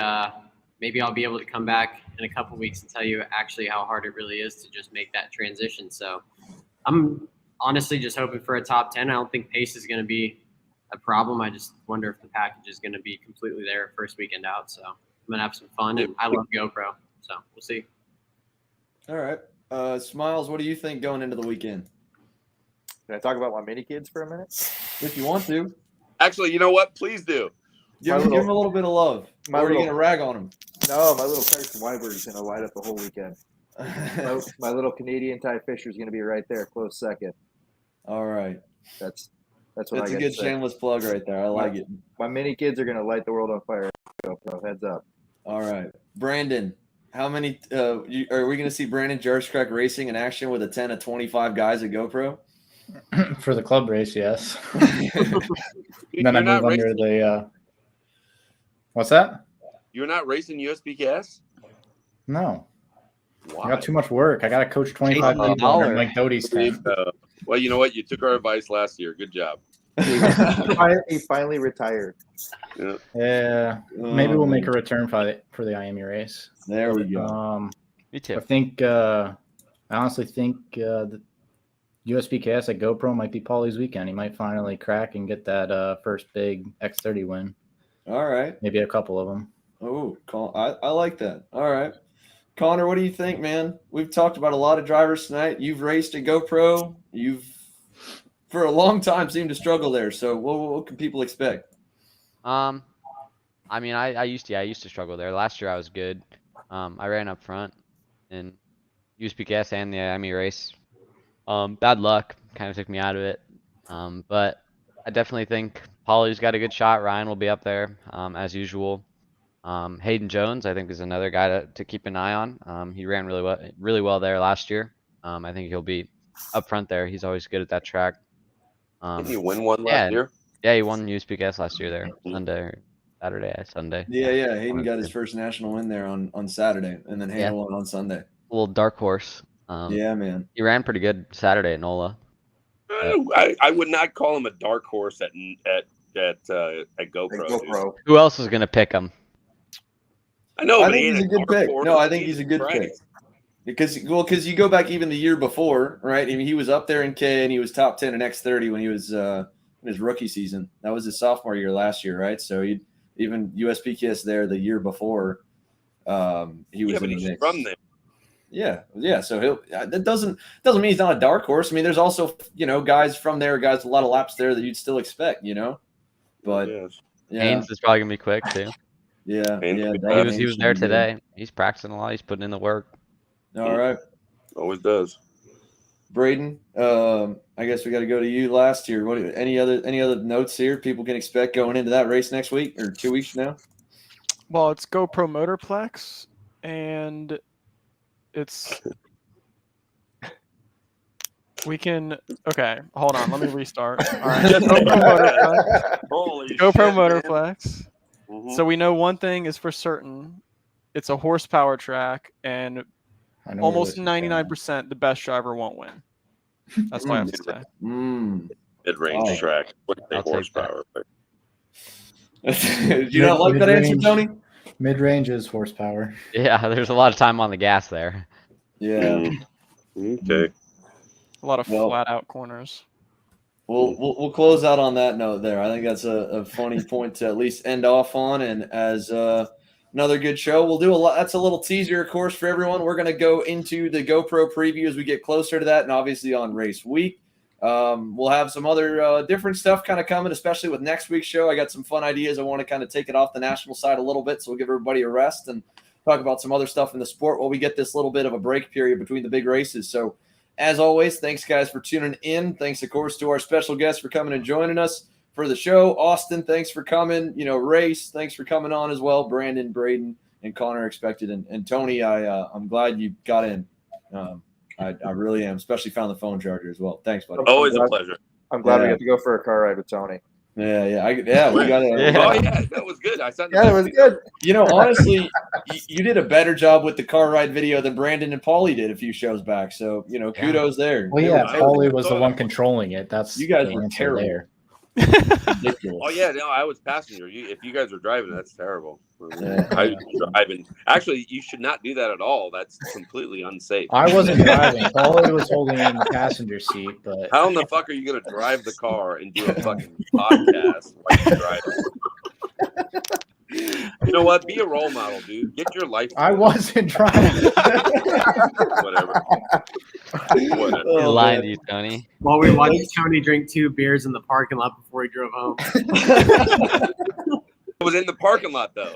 Maybe I'll be able to come back in a couple weeks and tell you actually how hard it really is to just make that transition. So I'm honestly just hoping for a top 10. I don't think pace is going to be a problem. I just wonder if the package is going to be completely there first weekend out. So I'm going to have some fun, and I love GoPro. So we'll see. All right. Smiles, what do you think going into the weekend? Can I talk about my mini kids for a minute? If you want to. Actually, you know what? Please do. Give him a little bit of love. Or are you going to rag on him? No, my little Carson Weiberg is going to light up the whole weekend. my little Canadian Ty Fisher is going to be right there, close second. All right. That's a good shameless plug right there. I like it. My mini kids are going to light the world on fire. Heads up. All right. Brandon, how many are we going to see Brandon Jarskrak racing in action with a 10 of 25 guys at GoPro? For the club race, yes. Then I move under the what's that? You're not racing USPKS? No. Why? I got too much work. I got to coach 25 people under like Doty's 10. Well, you know what? You took our advice last year. Good job. He finally retired. Yeah. Maybe we'll make a return for the IME race. There we go. Me too. I think I honestly think the USPKS at GoPro might be Paulie's weekend. He might finally crack and get that first big X30 win. All right. Maybe a couple of them. Oh, I like that. All right. Connor, what do you think, man? We've talked about a lot of drivers tonight. You've raced at GoPro. You've, for a long time, seemed to struggle there. So what can people expect? I mean, I used to struggle there. Last year I was good. I ran up front, and USPS and the Miami race. Bad luck kind of took me out of it. But I definitely think Paulie's got a good shot. Ryan will be up there as usual. Hayden Jones, I think, is another guy to keep an eye on. He ran really well there last year. I think he'll be up front there. He's always good at that track. Didn't he win one last year? Yeah, he won USPS last year there. Sunday. Yeah. Hayden got his first national win there on Saturday, and then Hayden won on Sunday. A little dark horse. Yeah, man. He ran pretty good Saturday at NOLA. I would not call him a dark horse at GoPro. Who else is gonna pick him? I know. I think he's a good pick. No, I think he's a good pick. Because you go back even the year before, right? I mean, he was up there in K and he was top 10 in X30 when he was in his rookie season. That was his sophomore year last year, right? So he even USPS there the year before. He was in the mix. From there. Yeah. So that doesn't mean he's not a dark horse. I mean, there's also guys from there, guys with a lot of laps there that you'd still expect, But Haynes is probably gonna be quick too. Yeah. He was there today. He's practicing a lot. He's putting in the work. All right. Always does. Braden, I guess we got to go to you last here. Any other notes here people can expect going into that race next week or 2 weeks from now? Well, it's GoPro Motorplex, and it's we can. Okay, hold on. Let me restart. All right, GoPro Motorplex. Mm-hmm. So we know one thing is for certain: it's a horsepower track, and almost 99% the best driver won't win. That's what I have to say. Mid-range track. Wouldn't say horsepower. Do you not like that answer, Tony? Mid-range is horsepower. Yeah, there's a lot of time on the gas there. Yeah. Okay. A lot of flat-out corners. We'll close out on that note there. I think that's a funny point to at least end off on. And as another good show, we'll do that's a little teaser, of course, for everyone. We're going to go into the GoPro preview as we get closer to that, and obviously on race week. We'll have some other different stuff kind of coming, especially with next week's show. I got some fun ideas. I want to kind of take it off the national side a little bit, so we'll give everybody a rest and talk about some other stuff in the sport while we get this little bit of a break period between the big races. So as always, thanks, guys, for tuning in. Thanks, of course, to our special guests for coming and joining us for the show. Austin, thanks for coming. Race, thanks for coming on as well. Brandon, Braden, and Connor expected. And Tony, I'm glad you got in. I really am, especially found the phone charger as well. Thanks, buddy. Always a pleasure. I'm glad we got to go for a car ride with Tony. We got it. Oh yeah, that was good. That was good. Honestly, you did a better job with the car ride video than Brandon and Paulie did a few shows back. So kudos there. Well, yeah, Paulie was the one controlling it. That's you guys were terrible. There. Ridiculous. Oh yeah, no, I was passenger. If you guys were driving, that's terrible. I was driving. Actually, you should not do that at all. That's completely unsafe. I wasn't driving. Paulie was holding in the passenger seat. But how in the fuck are you gonna drive the car and do a fucking podcast while you're driving? You know what? Be a role model, dude. Get your life. I wasn't driving. Whatever. He's lying to you, Tony. While we watched Tony drink 2 beers in the parking lot before he drove home. It was in the parking lot, though.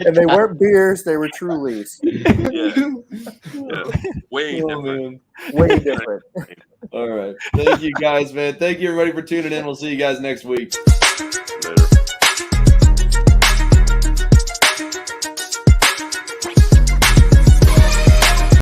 And they weren't beers; they were Trulies. Yeah. Way different. Way different. All right. Thank you, guys, man. Thank you, everybody, for tuning in. We'll see you guys next week.